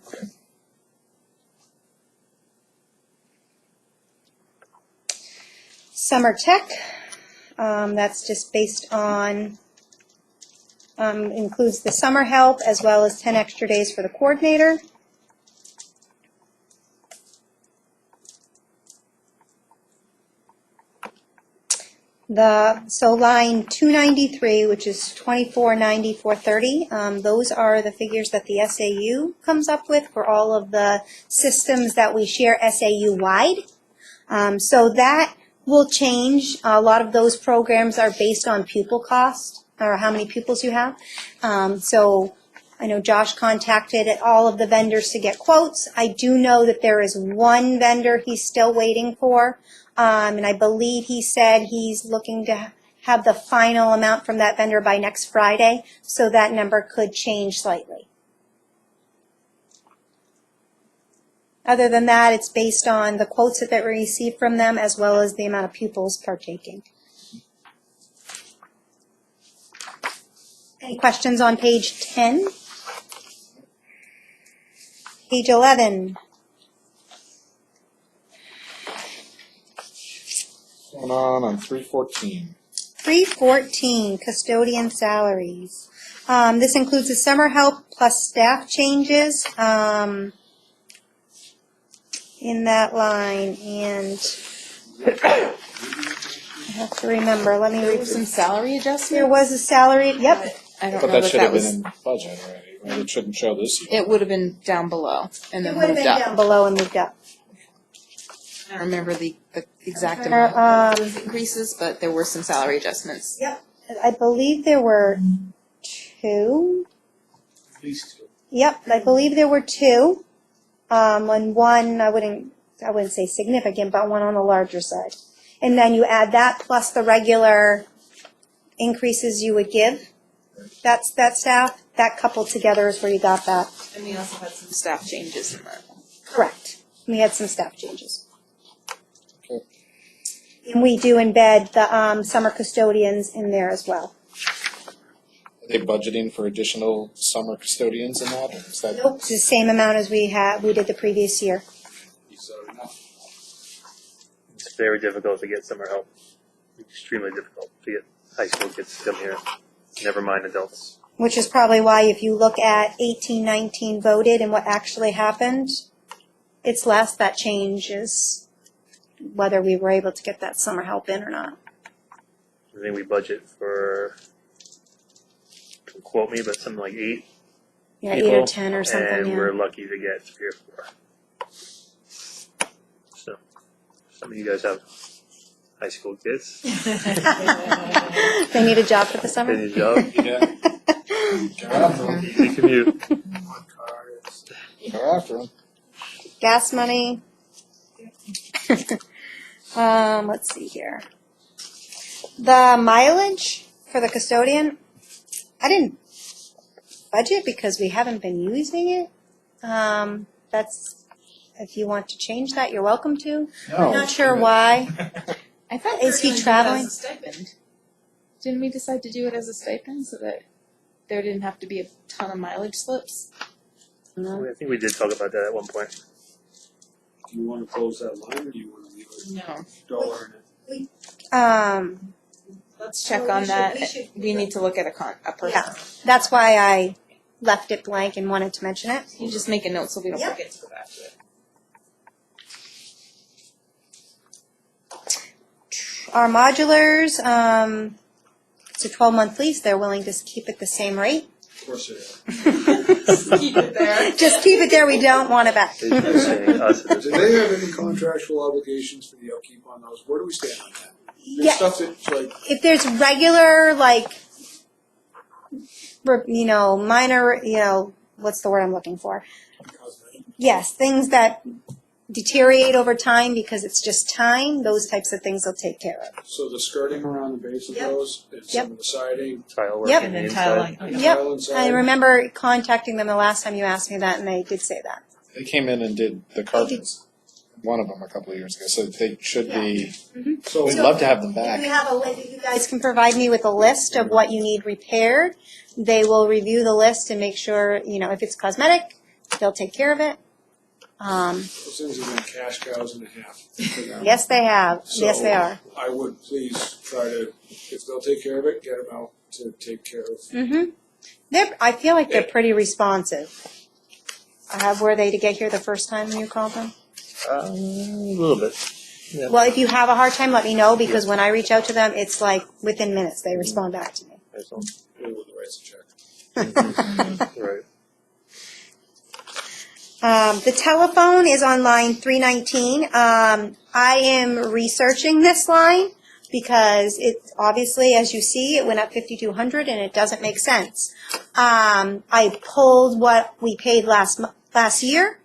Summer Tech, that's just based on, includes the summer help as well as 10 extra days for the coordinator. So line 293, which is 2490, 430, those are the figures that the SAU comes up with for all of the systems that we share SAU-wide. So that will change. A lot of those programs are based on pupil cost, or how many pupils you have. So I know Josh contacted all of the vendors to get quotes. I do know that there is one vendor he's still waiting for. And I believe he said he's looking to have the final amount from that vendor by next Friday, so that number could change slightly. Other than that, it's based on the quotes that we received from them as well as the amount of pupils partaking. Any questions on page 10? Page 11. What's going on 314? 314, custodian salaries. This includes the summer help plus staff changes in that line, and I have to remember, let me There read. was some salary adjustment. There was a salary, yep, I don't But know that that should that have been was. in the budget already, right? It shouldn't show this year. It would have been down below and it then would have moved been up. down below and moved up. I don't remember the exact There, amount of increases, but there were some salary adjustments. Yep, I believe there were two. At least two. Yep, I believe there were two. And one, I wouldn't say significant, but one on the larger side. And then you add that plus the regular increases you would give. That's that staff, that coupled together is where you got that. And we also had some staff changes in that. Correct. We had some staff changes. Okay. And we do embed the summer custodians in there as well. Are they budgeting for additional summer custodians in that, or is that? Nope, it's the same amount as we did the previous year. So, no. It's very difficult to get summer help. Extremely difficult to get high school kids to come here. Never mind adults. Which is probably why if you look at 18-19 voted and what actually happened, it's less. That changes whether we were able to get that summer help in or not. I think we budget for, don't quote me, but something like 8 Yeah, people. 8 or 10 or something, And yeah. we're lucky to get 3 or 4. So, some of you guys have high school kids. They need a job for the summer? They need a job. Yeah. Go after them. Easy commute. Go after them. Gas money. Let's see here. The mileage for the custodian, I didn't budget because we haven't been using it. That's, if you want to change that, you're welcome to. I'm not sure why. I thought Is he we were gonna do it traveling? as a stipend. Didn't we decide to do it as a stipend so that there didn't have to be a ton of mileage slips? I think we did talk about that at one point. Do you wanna close that line, or do you wanna leave a No. dollar in it? Let's check Well, on we that. should- We need to look at a person. Yeah, that's why I left it blank and wanted to mention it. You just make a note so we don't Yep. forget to go back to it. Our modulars, it's a 12-month lease. They're willing to keep it the same rate. Of course it is. Keep it there. Just keep it there. We don't want it back. They're just saying us at this Do point. they have any contractual obligations for the upkeep on those? Where do we stand on that? There's Yeah. stuff that's like, If there's regular, minor, what's the word I'm looking for? Yes, things that deteriorate over time because it's just time, those types of things they'll take care of. so the skirting around the base of Yep. those, and some of the siding, Tile work Yep. on the And then inside. tiling. Yep. tile inside. I remember contacting them the last time you asked me that, and they did say that. They came in and did the carpets, one of them a couple of years ago, so they should be, So, we'd love to have them If back. you have you guys can provide me with a list of what you need repaired. They will review the list and make sure, if it's cosmetic, they'll take care of it. those things have been cash cows and a half for them. Yes, they have. Yes, they So, are. I would please try to, if they'll take care of it, get them out to take care of. I feel like they're pretty responsive. Were they to get here the first time you called them? A little bit. Yeah. Well, if you have a hard time, let me know, because when I reach out to them, it's like within minutes, they respond back to me. There's one. Who would write the check? Right. The telephone is on line 319. I am researching this line because it, obviously, as you see, it went up 5,200 and it doesn't make sense. I pulled what we paid last year,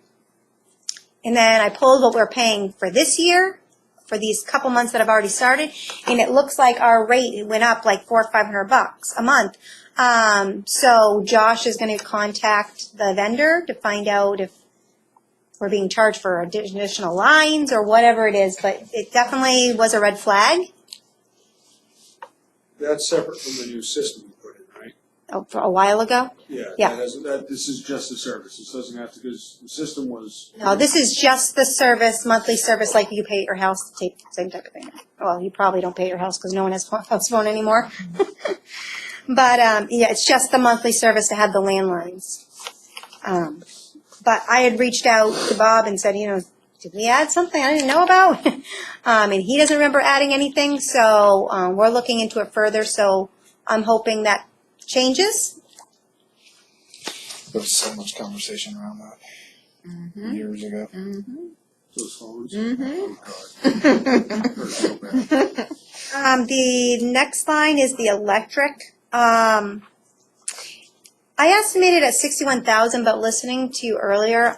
and then I pulled what we're paying for this year for these couple months that I've already started, and it looks like our rate went up like $400 or $500 a month. So Josh is going to contact the vendor to find out if we're being charged for additional lines or whatever it is, but it definitely was a red flag. That's separate from the new system we put in, right? Oh, for a while ago. Yeah. Yeah. This is just the service. This doesn't have to, because the system was. No, this is just the service, monthly service, like you pay at your house, same type of thing. Well, you probably don't pay at your house because no one has house phone anymore. But, yeah, it's just the monthly service to have the landlines. But I had reached out to Bob and said, did we add something I didn't know about? And he doesn't remember adding anything, so we're looking into it further, so I'm hoping that changes. There was so much conversation around that years ago. Those phones. The next line is the electric. I estimated at 61,000, but listening to you earlier,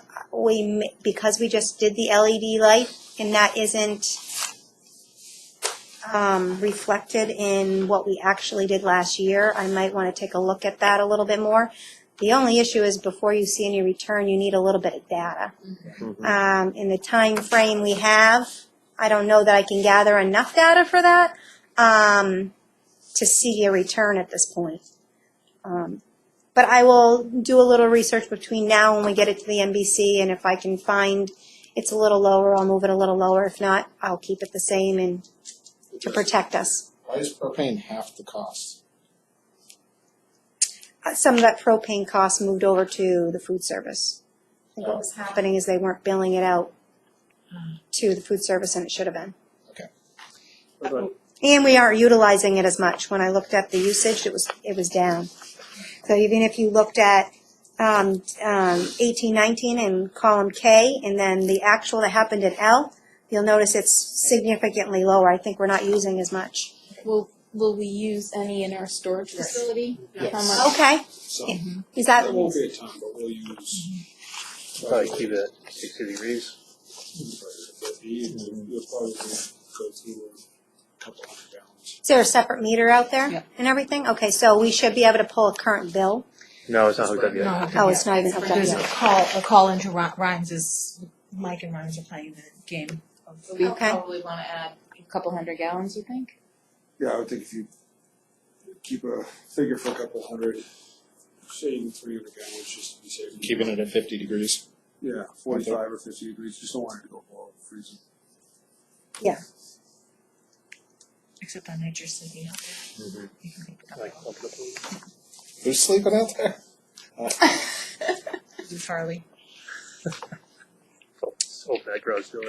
because we just did the LED light and that isn't reflected in what we actually did last year, I might want to take a look at that a little bit more. The only issue is before you see any return, you need a little bit of data. In the time frame we have, I don't know that I can gather enough data for that to see a return at this point. But I will do a little research between now and we get it to the NBC, and if I can find it's a little lower, I'll move it a little lower. If not, I'll keep it the same and to protect us. Why is propane half the cost? Some of that propane cost moved over to the food service. I think what was happening is they weren't billing it out to the food service, and it should have been. Okay. And we aren't utilizing it as much. When I looked at the usage, it was down. So even if you looked at 1819 in column K, and then the actual that happened in L, you'll notice it's significantly lower. I think we're not using as much. Will we use any in our storage facility? Yes. How much? Okay. So, Is that, that won't be a ton, but we'll use. Probably keep it at 60 degrees. You'll probably go through a couple hundred gallons. is there a separate meter out there Yep. and everything? Okay, so we should be able to pull a current bill. No, it's not hooked up yet. Oh, it's not even hooked up There's yet. a call into Rhymes Mike and Rhymes are playing the game. So we Okay. probably want to add a couple hundred gallons, you think? Yeah, I would think if you keep a figure for a couple hundred, say even 300 gallons, just to be safe. Keeping it at 50 degrees. Yeah, 45 or 50 degrees, just don't want it to go below freezing. Except on night you're sleeping out there. You can pick it up. Like, open up the- Who's sleeping out there? Charlie. Open that garage door.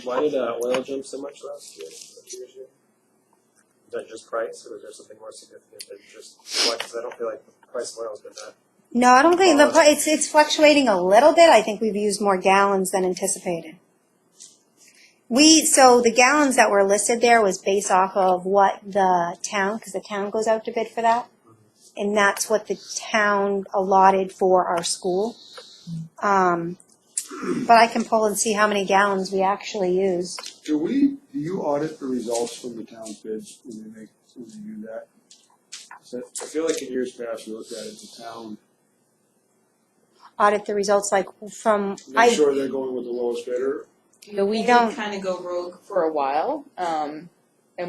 Why did oil jump so much last year? Is that just price, or is there something more significant than just what? Because I don't feel like the price of oil has been that. No, I don't think it's fluctuating a little bit. I think we've used more gallons than anticipated. So the gallons that were listed there was based off of what the town, because the town goes out to bid for that, and that's what the town allotted for our school. But I can pull and see how many gallons we actually used. Do you audit the results from the town's bids when you do that? So I feel like in years past, we looked at it, the town, Audit the results like from, make sure they're going with the lowest bidder. Yeah, we don't- did kind of go rogue for a while, and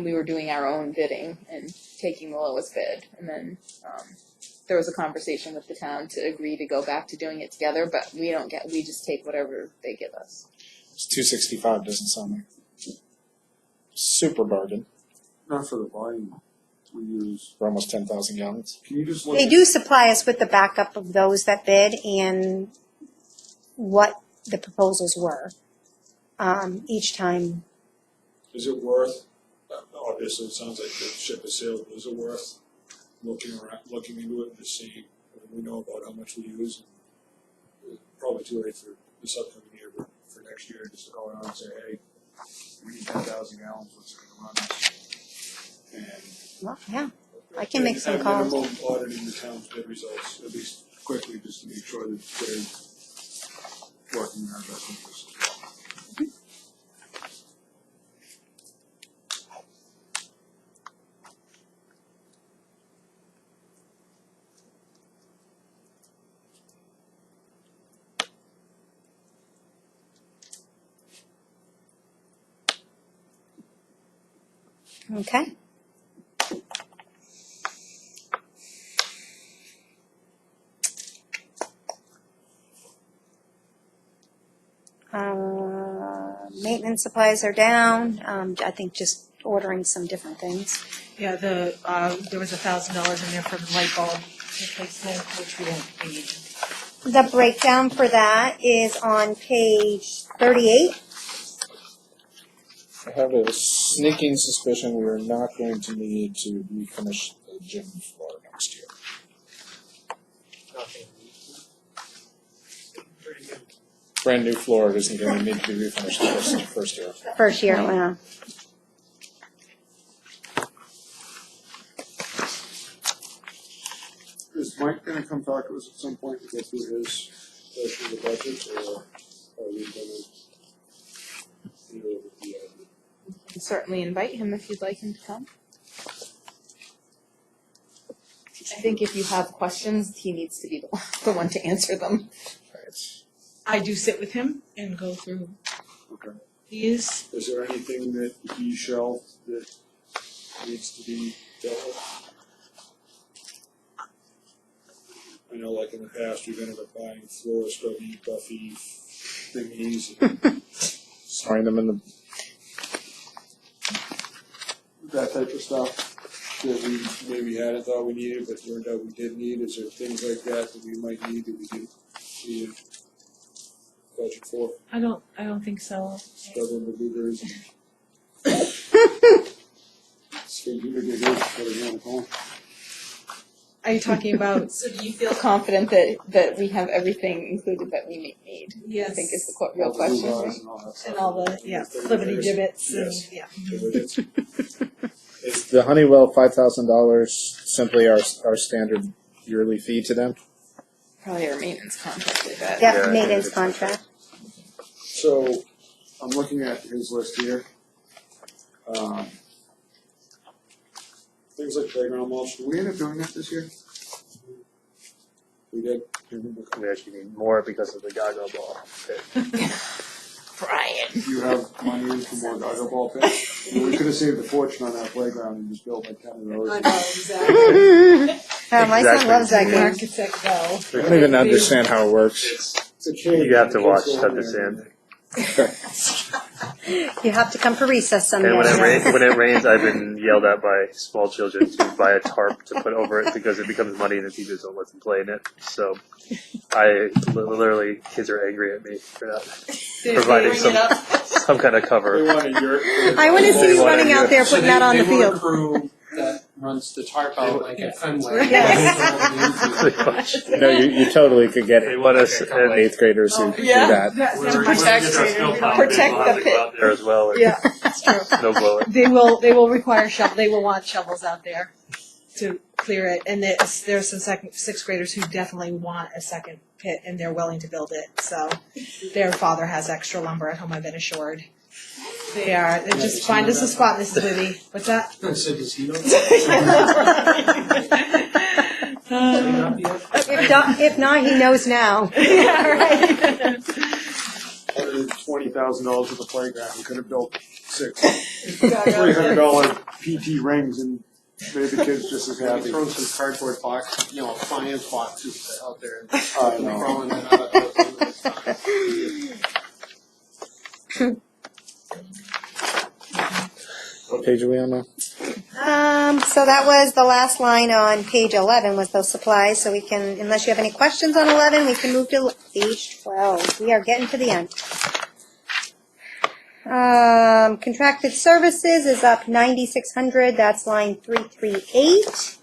we were doing our own bidding and taking the lowest bid. And then there was a conversation with the town to agree to go back to doing it together, but we just take whatever they give us. It's $265. Doesn't sound like super bargain Not for the volume we use. for almost 10,000 gallons. Can you just look they at, do supply us with the backup of those that bid and what the proposals were each time. is it worth, obviously it sounds like the ship has sailed, but is it worth looking into it and just seeing, we know about how much we use? Probably too late for this upcoming year, but for next year, just to call around and say, hey, we need 10,000 gallons, what's it gonna run us? And Well, yeah, I can make some at calls. minimum, auditing the town's bid results, at least quickly, just to make sure that they're working in our best interest. Okay. Maintenance supplies are down, I think just ordering some different things. Yeah, there was $1,000 in there for the light bulb replacement, which we don't need. The breakdown for that is on page 38. I have a sneaking suspicion we are not going to need to refinish the gym floor next year. Brand new floor isn't going to need to be refinished the first year. First year, yeah. Is Mike gonna come talk to us at some point to go through his portion of the budget, or are we gonna deal with the You can certainly invite him if you'd like him to come. I think if you have questions, he needs to be the one to answer them. I do sit with him and go through Okay. these. Is there anything that he shelved that needs to be dealt with? I know like in the past, we've ended up buying floor scrubby, buffy thingies, Storing them in the, that type of stuff that we maybe hadn't thought we needed, but turned out we did need. Is there things like that that we might need that we didn't need a budget for? I don't think so. Struggling with Googers and speaking of Googers, put it on the phone. Are you talking about? So do you feel confident that we have everything included that we may need? Yes. I think is the real All the question. Googers Right? and all that stuff. And all the, yeah, Everything liberty there. divots and, Yes. yeah. is the Honeywell $5,000 simply our standard yearly fee to them? Probably our maintenance contract with that. Yeah, maintenance contract. So, I'm looking at his list here. Things like playground mulch, did we end up doing that this year? We did? We actually need more because of the Gaga ball. Okay. Brian. Do you have money for more doggo ball pits? I mean, we could have saved a fortune on that playground and just built like 10 of those. I know, exactly. My son loves that game. Architect go. I don't even understand how it works. It's a change. You have to The watch kids go Cut in the there Sand. You have to come for recess someday. And when it rains, I've been yelled at by small children to buy a tarp to put over it because it becomes muddy and the teachers don't let them play in it. So literally, kids are angry at me for not providing some kind of They cover. want a yurt. I want to see you They want running to out there So putting that on the they want a field. crew that runs the tarp out like at Fenway. Pretty much. You know, you totally could get They want us and eighth graders who do that. To protect the pit. There as well. Yeah, that's true. No blower. They will require they will want shovels out there to clear it. And there's some sixth graders who definitely want a second pit and they're willing to build it. So their father has extra lumber at home, I've been assured. They just find us a spot, Mrs. Libby. What's that? I said, does he know? If not, he knows now. Yeah, right. $120,000 worth of playground. We could have built $300 PT rings and made the kids just as Maybe happy. throw some cardboard box, appliance boxes out there and I know. throwing that out of those. What page are we on now? So that was the last line on page 11 was those supplies. So we can, unless you have any questions on 11, we can move to page 12. We are getting to the end. Contracted services is up 9,600. That's line 338.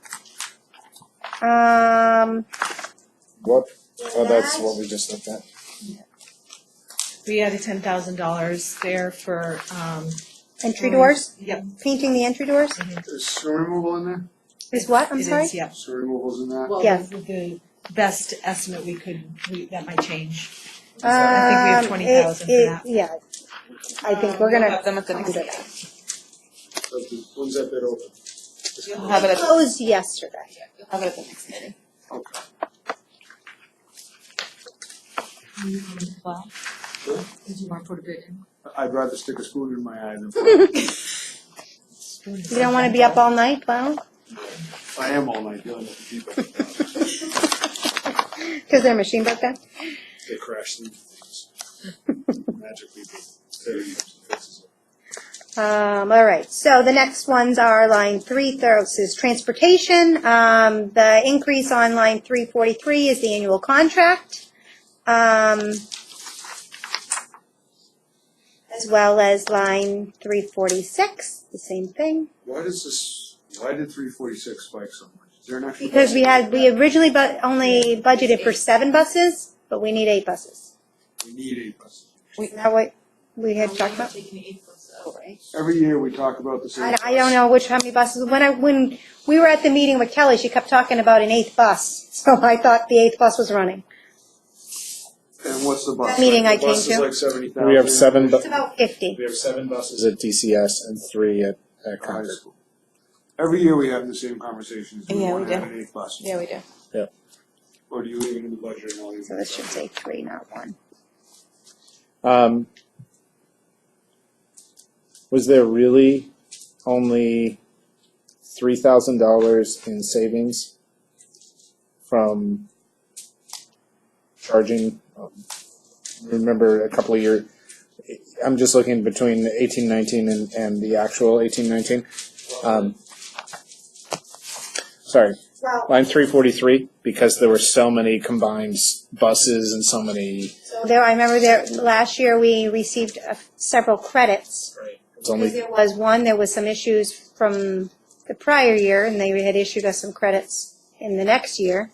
What? Oh, that's what we just looked at. We added $10,000 there for Entry doors? Yep. Painting the entry doors? Is snow removal in there? Is what? I'm It sorry? is, yeah. Snow removal's in that? Well, Yes. the best estimate that might change. So I think we have 20,000 for that. Yeah. I think we're gonna. Have them at the next meeting. When's that bid open? We'll have it at Closed yesterday. we'll have it at the next meeting. Okay. Well, did you want to put a bid in? I'd rather stick a spoon in my eye than. doing You don't wanna be up all night plowing? I am all night dealing with the people. Cause their machine broke down? They crash through things. Magic people. Fixes it. All right, so the next ones are line 3, this is transportation. The increase on line 343 is the annual contract. As well as line 346, the same thing. Why did 346 spike so much? Is there an extra? Because we originally only budgeted for 7 buses, but we need 8 buses. We need 8 buses. Is that what we had talked about? Every year we talk about the same. I don't know how many buses. When we were at the meeting with Kelly, she kept talking about an 8th bus, so I thought the 8th bus was running. And what's the bus? That meeting I The bus came is to. like 70,000. We have 7, It's about 50. we have 7 buses at DCS and 3 at Concord. Every year we have the same conversations. Do we Yeah, want we to do. have an 8th bus? Yeah, we do. Or do you leave it in the budget and all these? So this should say 3, not 1. Was there really only $3,000 in savings from charging? Remember a couple of years, I'm just looking between 1819 and the actual 1819. Sorry, Well, line 343, because there were so many combined buses and so many. so I remember last year we received several credits. It's only Because there was some issues from the prior year, and they had issued us some credits in the next year.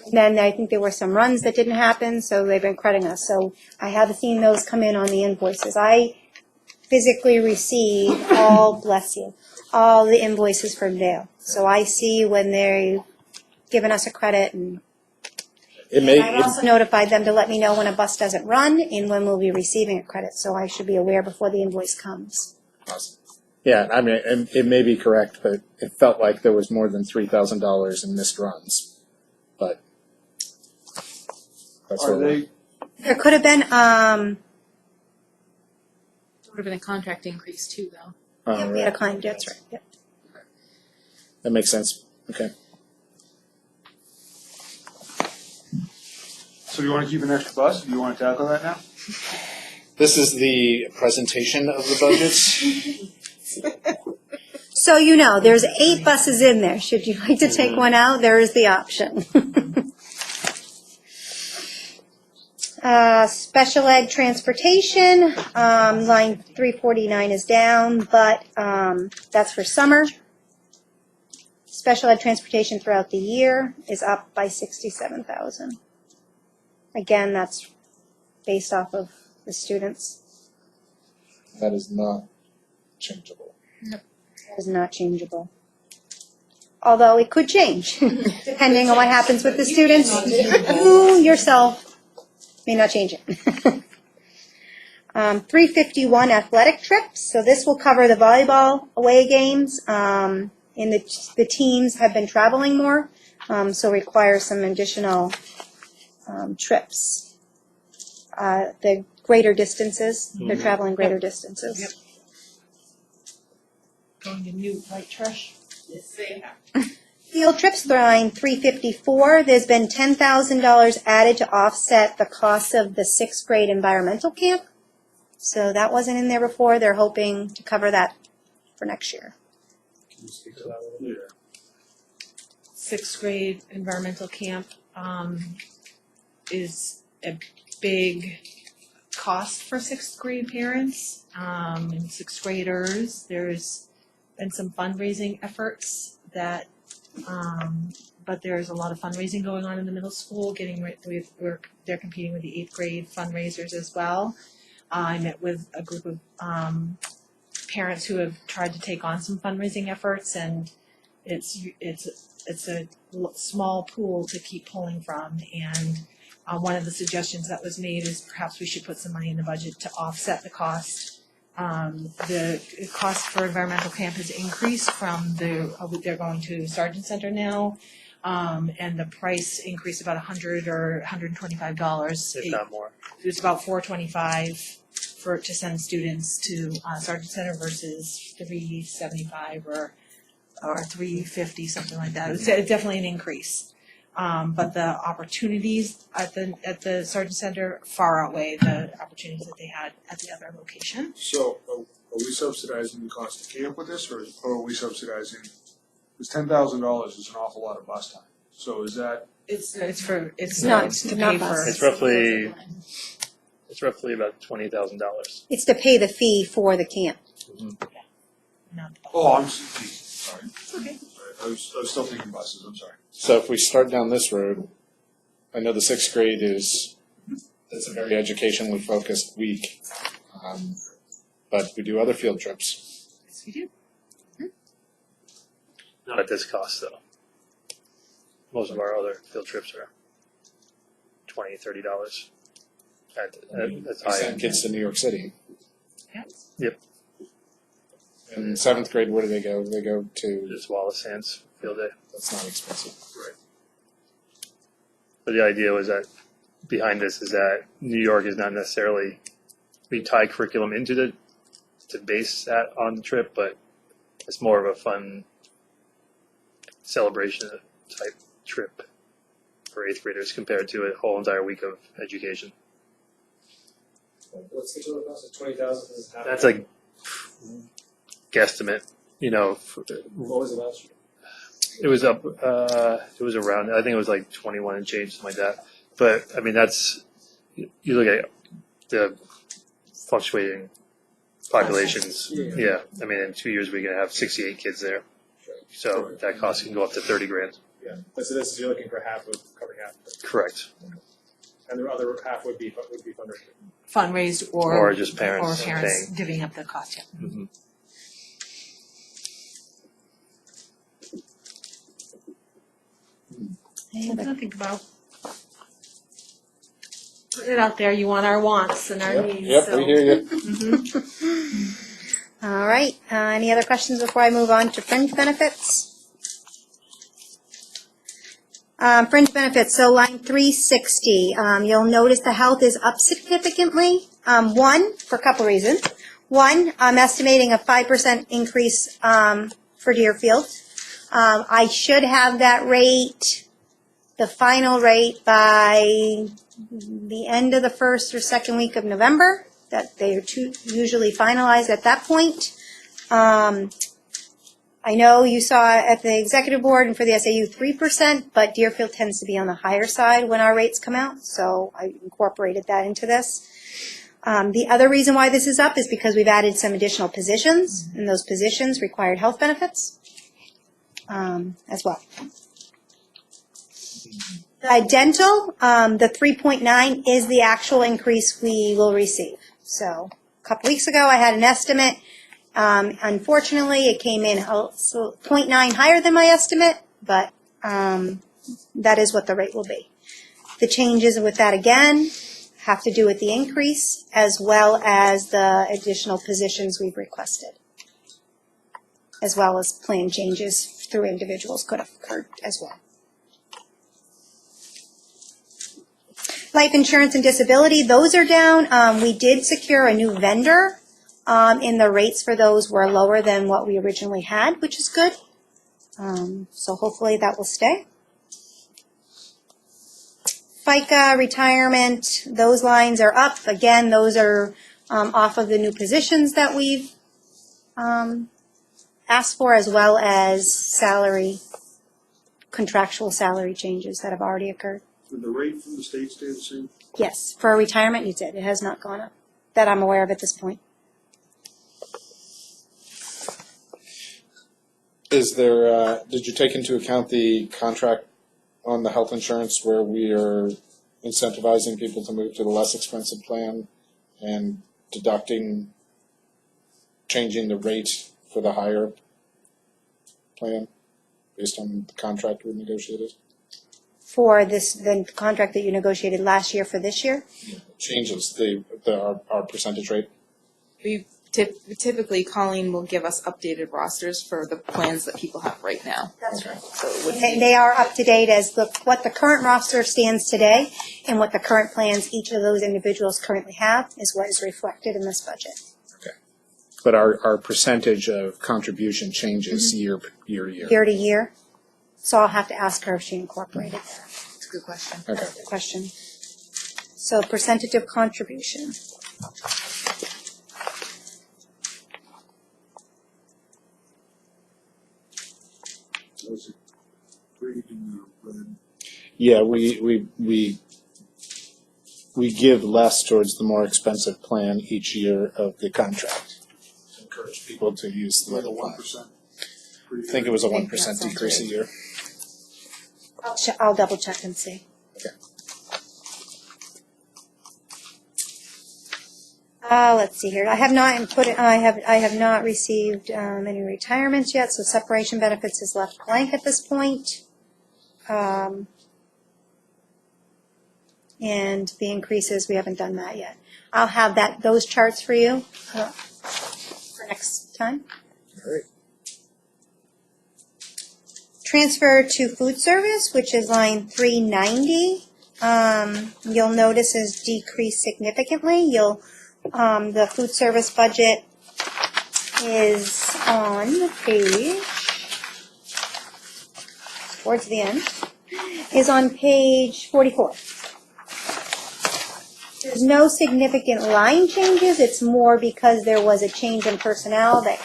And then I think there were some runs that didn't happen, so they've been crediting us. So I haven't seen those come in on the invoices. I physically receive all the invoices from Dale. So I see when they're giving us a credit, and I also notified them to let me know when a bus doesn't run and when we'll be receiving a credit, so I should be aware before the invoice comes. Yeah, I mean, it may be correct, but it felt like there was more than $3,000 in missed runs. But that's Are what they, There could have been, Would have been a contract increase too, though. yeah, we had a client, that's right, yeah. That makes sense. Okay. so do you want to keep an extra bus? Do you want to tackle that now? This is the presentation of the budgets. So you know, there's 8 buses in there. Should you like to take one out, there is the option. Special ed transportation, line 349 is down, but that's for summer. Special ed transportation throughout the year is up by 67,000. Again, that's based off of the students. That is not changeable. That is not changeable. Although it could change, depending on what happens with the students. You yourself may not change it. 351 athletic trips. So this will cover the volleyball away games. And the teams have been traveling more, so require some additional trips. The greater distances, they're traveling greater distances. Yep. Going to new white trash. Field trips, line 354, there's been $10,000 added to offset the cost of the 6th grade environmental camp. So that wasn't in there before, they're hoping to cover that for next year. Can you speak to that a little bit? 6th grade environmental camp is a big cost for 6th grade parents and 6th graders. There's been some fundraising efforts that, but there's a lot of fundraising going on in the middle school. They're competing with the 8th grade fundraisers as well. I met with a group of parents who have tried to take on some fundraising efforts, and it's a small pool to keep pulling from. And one of the suggestions that was made is perhaps we should put some money in the budget to offset the cost. The cost for environmental camp has increased from they're going to Sergeant Center now. and the price increased about $100 or $125. if not more. It was about $425 to send students to Sergeant Center versus $375 or $350, something like that. It's definitely an increase. But the opportunities at the Sergeant Center far outweigh the opportunities that they had at the other location. So, are we subsidizing the cost of camp with this, or are we subsidizing, because $10,000 is an awful lot of bus time, so is that? It's not- to not pay bus. for. It's roughly about $20,000. It's to pay the fee for the camp. Not the bus. Oh, I'm sorry. Okay. I was still thinking buses, I'm sorry. So if we start down this road, I know the sixth grade it's a very educationally focused week. But we do other field trips. Yes, we do. Not at this cost, though. Most of our other field trips are $20, $30. That's We high send end. kids to New York City. Yeah. Yep. In seventh grade, where do they go? They go to, Just Wallace Sands field day. that's not expensive. But the idea was that behind this is that New York is not necessarily, we tie curriculum into to base that on the trip, but it's more of a fun celebration type trip for eighth graders compared to a whole entire week of education. What's the total cost of 20,000? That's like guesstimate, What was it last year? it was up, it was around, I think it was like 21 and change, something like that. But, I mean, that's, you look at the fluctuating populations. Yeah, I mean, in 2 years, we're gonna have 68 kids there. So that cost can go up to $30,000. Yeah. So this is, you're looking for half of, covering half of it. Correct. And the other half would be funded. Fundraised Or just parents or parents paying. divvying up the cost. Yeah. Mhm. Something to think about. Put it out there. You want our wants and our needs. Yep, so. we hear you. All right, any other questions before I move on to fringe benefits? Fringe benefits, so line 360, you'll notice the health is up significantly. One, for a couple reasons. One, I'm estimating a 5% increase for Deerfield. I should have that rate, the final rate, by the end of the first or second week of November, that they are usually finalized at that point. I know you saw at the executive board and for the SAU 3%, but Deerfield tends to be on the higher side when our rates come out, so I incorporated that into this. The other reason why this is up is because we've added some additional positions, and those positions required health benefits as well. Dental, the 3.9 is the actual increase we will receive. So a couple weeks ago, I had an estimate. Unfortunately, it came in 0.9 higher than my estimate, but that is what the rate will be. The changes with that, again, have to do with the increase as well as the additional positions we've requested, as well as plan changes through individuals could have occurred as well. Life insurance and disability, those are down. We did secure a new vendor, and the rates for those were lower than what we originally had, which is good. So hopefully that will stay. FICA, retirement, those lines are up. Again, those are off of the new positions that we've asked for, as well as salary, contractual salary changes that have already occurred. Did the rate from the state stay the same? Yes, for retirement, you did. It has not gone up, that I'm aware of at this point. Is there, did you take into account the contract on the health insurance where we are incentivizing people to move to the less expensive plan and changing the rate for the higher plan based on the contract we negotiated? For this, the contract that you negotiated last year for this year? Changes our percentage rate. We typically Colleen will give us updated rosters for the plans that people have right now. That's right. So it would And be, they are up to date as what the current roster stands today and what the current plans each of those individuals currently have is what is reflected in this budget. But our percentage of contribution changes year to year. Year to year. So I'll have to ask her if she incorporated that. it's a good question. Okay. That's the question. So percentage of contribution. Those are pretty red. Yeah, we give less towards the more expensive plan each year of the contract. Encourage people to use the Like a other plan. 1%. I think it was a think 1% that sounds decrease a right. year. I'll double check and see. Okay. Let's see here. I have not received any retirements yet, so separation benefits is left blank at this point. And the increases, we haven't done that yet. I'll have those charts for you for next time. All right. Transfer to food service, which is line 390. You'll notice has decreased significantly. The food service budget is on page, towards the end, is on page 44. There's no significant line changes. It's more because there was a change in personnel that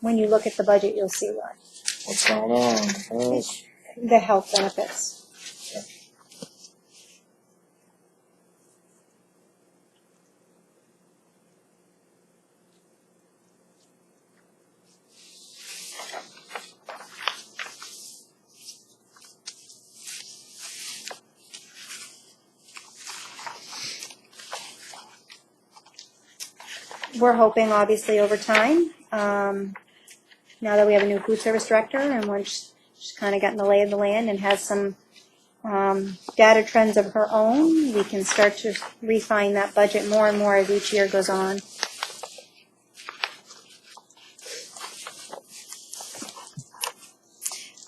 when you look at the budget, you'll see why. What's going on? Oh, The health benefits. We're hoping, obviously, over time, now that we have a new food service director and once she's kind of gotten the lay of the land and has some data trends of her own, we can start to refine that budget more and more as each year goes on.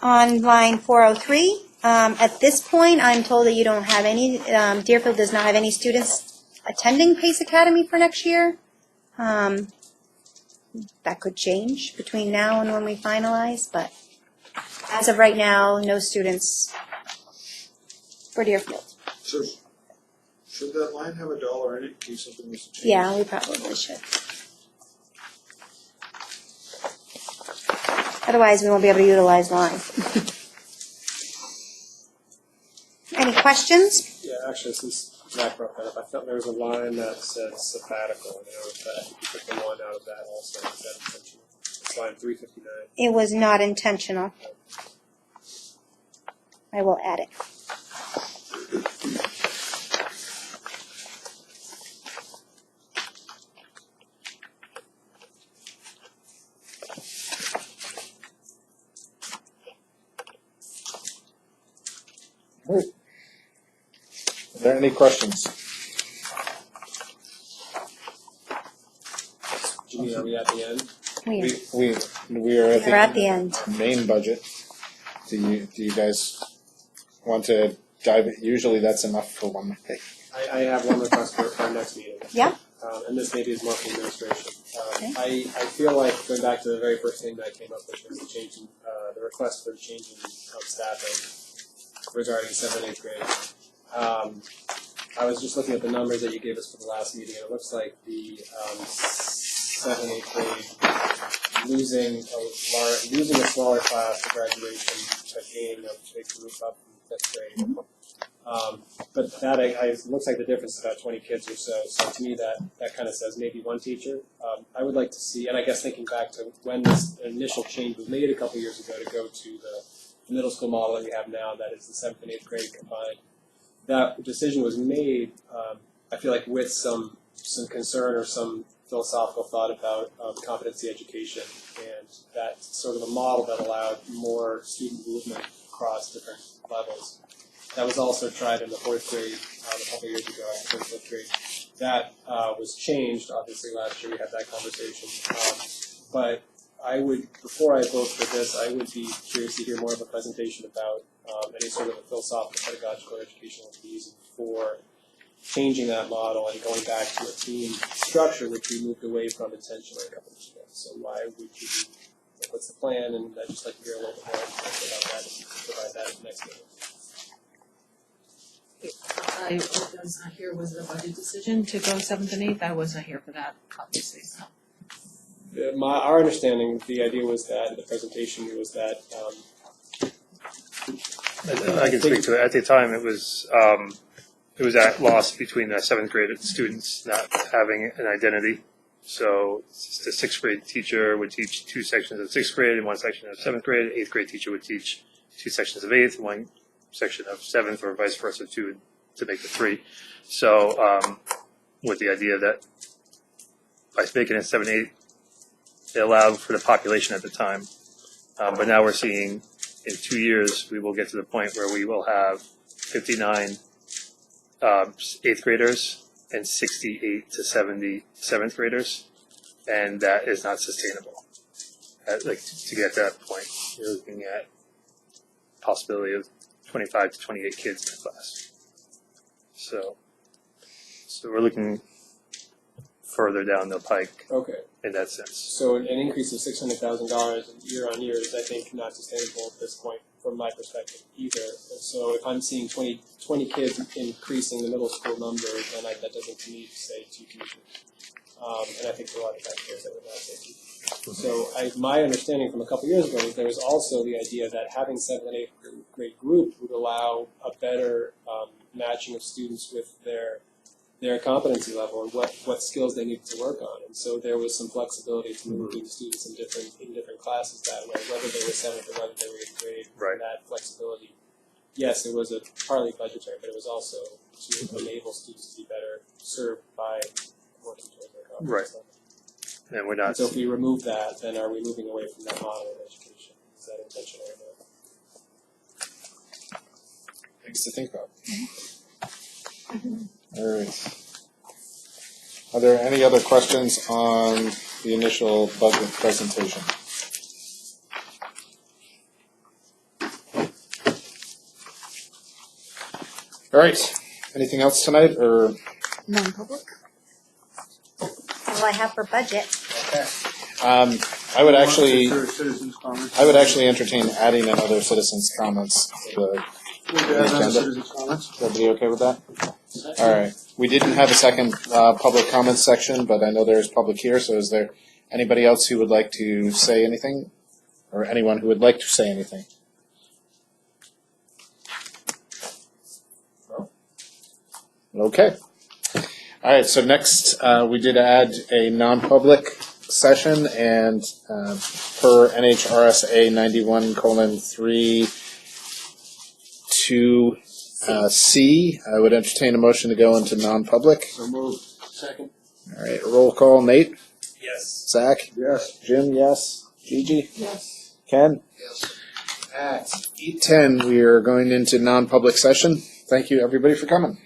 On line 403, at this point, I'm told that you don't have any, Deerfield does not have any students attending PACE Academy for next year. That could change between now and when we finalize, but as of right now, no students for Deerfield. So, should that line have $1 in it in case something was to change? Yeah, we probably should. Otherwise, we won't be able to utilize line. Any questions? Yeah, actually, since Zach brought that up, I thought there was a line that said sabbatical, and I know that you took the one out of that also. Is that intentional? It's line 359. It was not intentional. I will add it. All right. Are there any questions? Jimmy, are we at the end? We We are are at the end. main budget. Do you guys want to dive it? Usually that's enough for one day. I have one request for our next meeting. Yeah. And this maybe is more for administration. Okay. I feel like going back to the very first thing that I came up with was the change in, the request for change in staffing regarding 7th and 8th grade. I was just looking at the numbers that you gave us for the last meeting, and it looks like the 7th and 8th grade losing a smaller class to graduation, but gaining a big group up from 5th grade. But that it looks like the difference is about 20 kids or so. So to me, that kind of says maybe one teacher. I would like to see, and I guess thinking back to when this initial change was made a couple years ago to go to the middle school model that we have now, that is the 7th and 8th grade combined. That decision was made, I feel like, with some concern or some philosophical thought about competency education, and that sort of a model that allowed more student movement across different levels. That was also tried in the 4th grade a couple years ago, after 5th grade. that was changed. Obviously, last year we had that conversation. But I would, before I vote for this, I would be curious to hear more of a presentation about any sort of a philosophical, pedagogical, or educational reason for changing that model and going back to a team structure, which we moved away from intentionally a couple of years ago. So why would you, what's the plan? And I'd just like to hear a little bit more information about that, if you could provide that at the next meeting. I was not here, was it a budget decision to go 7th and 8th? I wasn't here for that, obviously, so. Our understanding, the idea was that, the presentation was that, I can speak to it. At the time, it was at loss between the 7th grade students not having an identity. So the 6th grade teacher would teach 2 sections of 6th grade and 1 section of 7th grade. 8th grade teacher would teach 2 sections of 8th, 1 section of 7th, or vice versa, 2 to make it 3. So with the idea that by making it 7, 8, it allowed for the population at the time. But now we're seeing in 2 years, we will get to the point where we will have 59 8th graders and 68 to 70 7th graders, and that is not sustainable. To get to that point, you're looking at possibility of 25 to 28 kids in a class. So we're looking further down the pike okay. in that sense. So an increase of $600,000 year on year is, I think, not sustainable at this point from my perspective either. And so if I'm seeing 20 kids increasing the middle school number, then that doesn't to me say 2 teachers. And I think there are a lot of factors that would not say 2 teachers. So my understanding from a couple years ago was there was also the idea that having 7th and 8th grade group would allow a better matching of students with their competency level and what skills they needed to work on. And so there was some flexibility to moving students in different classes that way, whether they were 7th or whether they were 8th grade. Right. And that flexibility, yes, it was partly budgetary, but it was also to enable students to be better served by working towards their competency Right. level. And we're not. And so if we remove that, then are we moving away from that model of education? Is that intentional or not? Things to think about. All right. Are there any other questions on the initial budget presentation? All right. Anything else tonight, or? Non-public? That's all I have for budget. I would actually Citizens' comments. entertain adding another citizens' comments to the agenda. Citizens' comments. Is everybody okay with that? All right. We didn't have a second public comments section, but I know there's public here, so is there anybody else who would like to say anything? Or anyone who would like to say anything? No? Okay. All right, so next we did add a non-public session, and per NHRSA 91:3(2)(c), I would entertain a motion to go into non-public. So moved. Second. All right, roll call. Nate? Yes. Zach? Yes. Jim, yes. Gigi? Yes. Ken? Yes. At 8:10, we are going into non-public session. Thank you, everybody, for coming.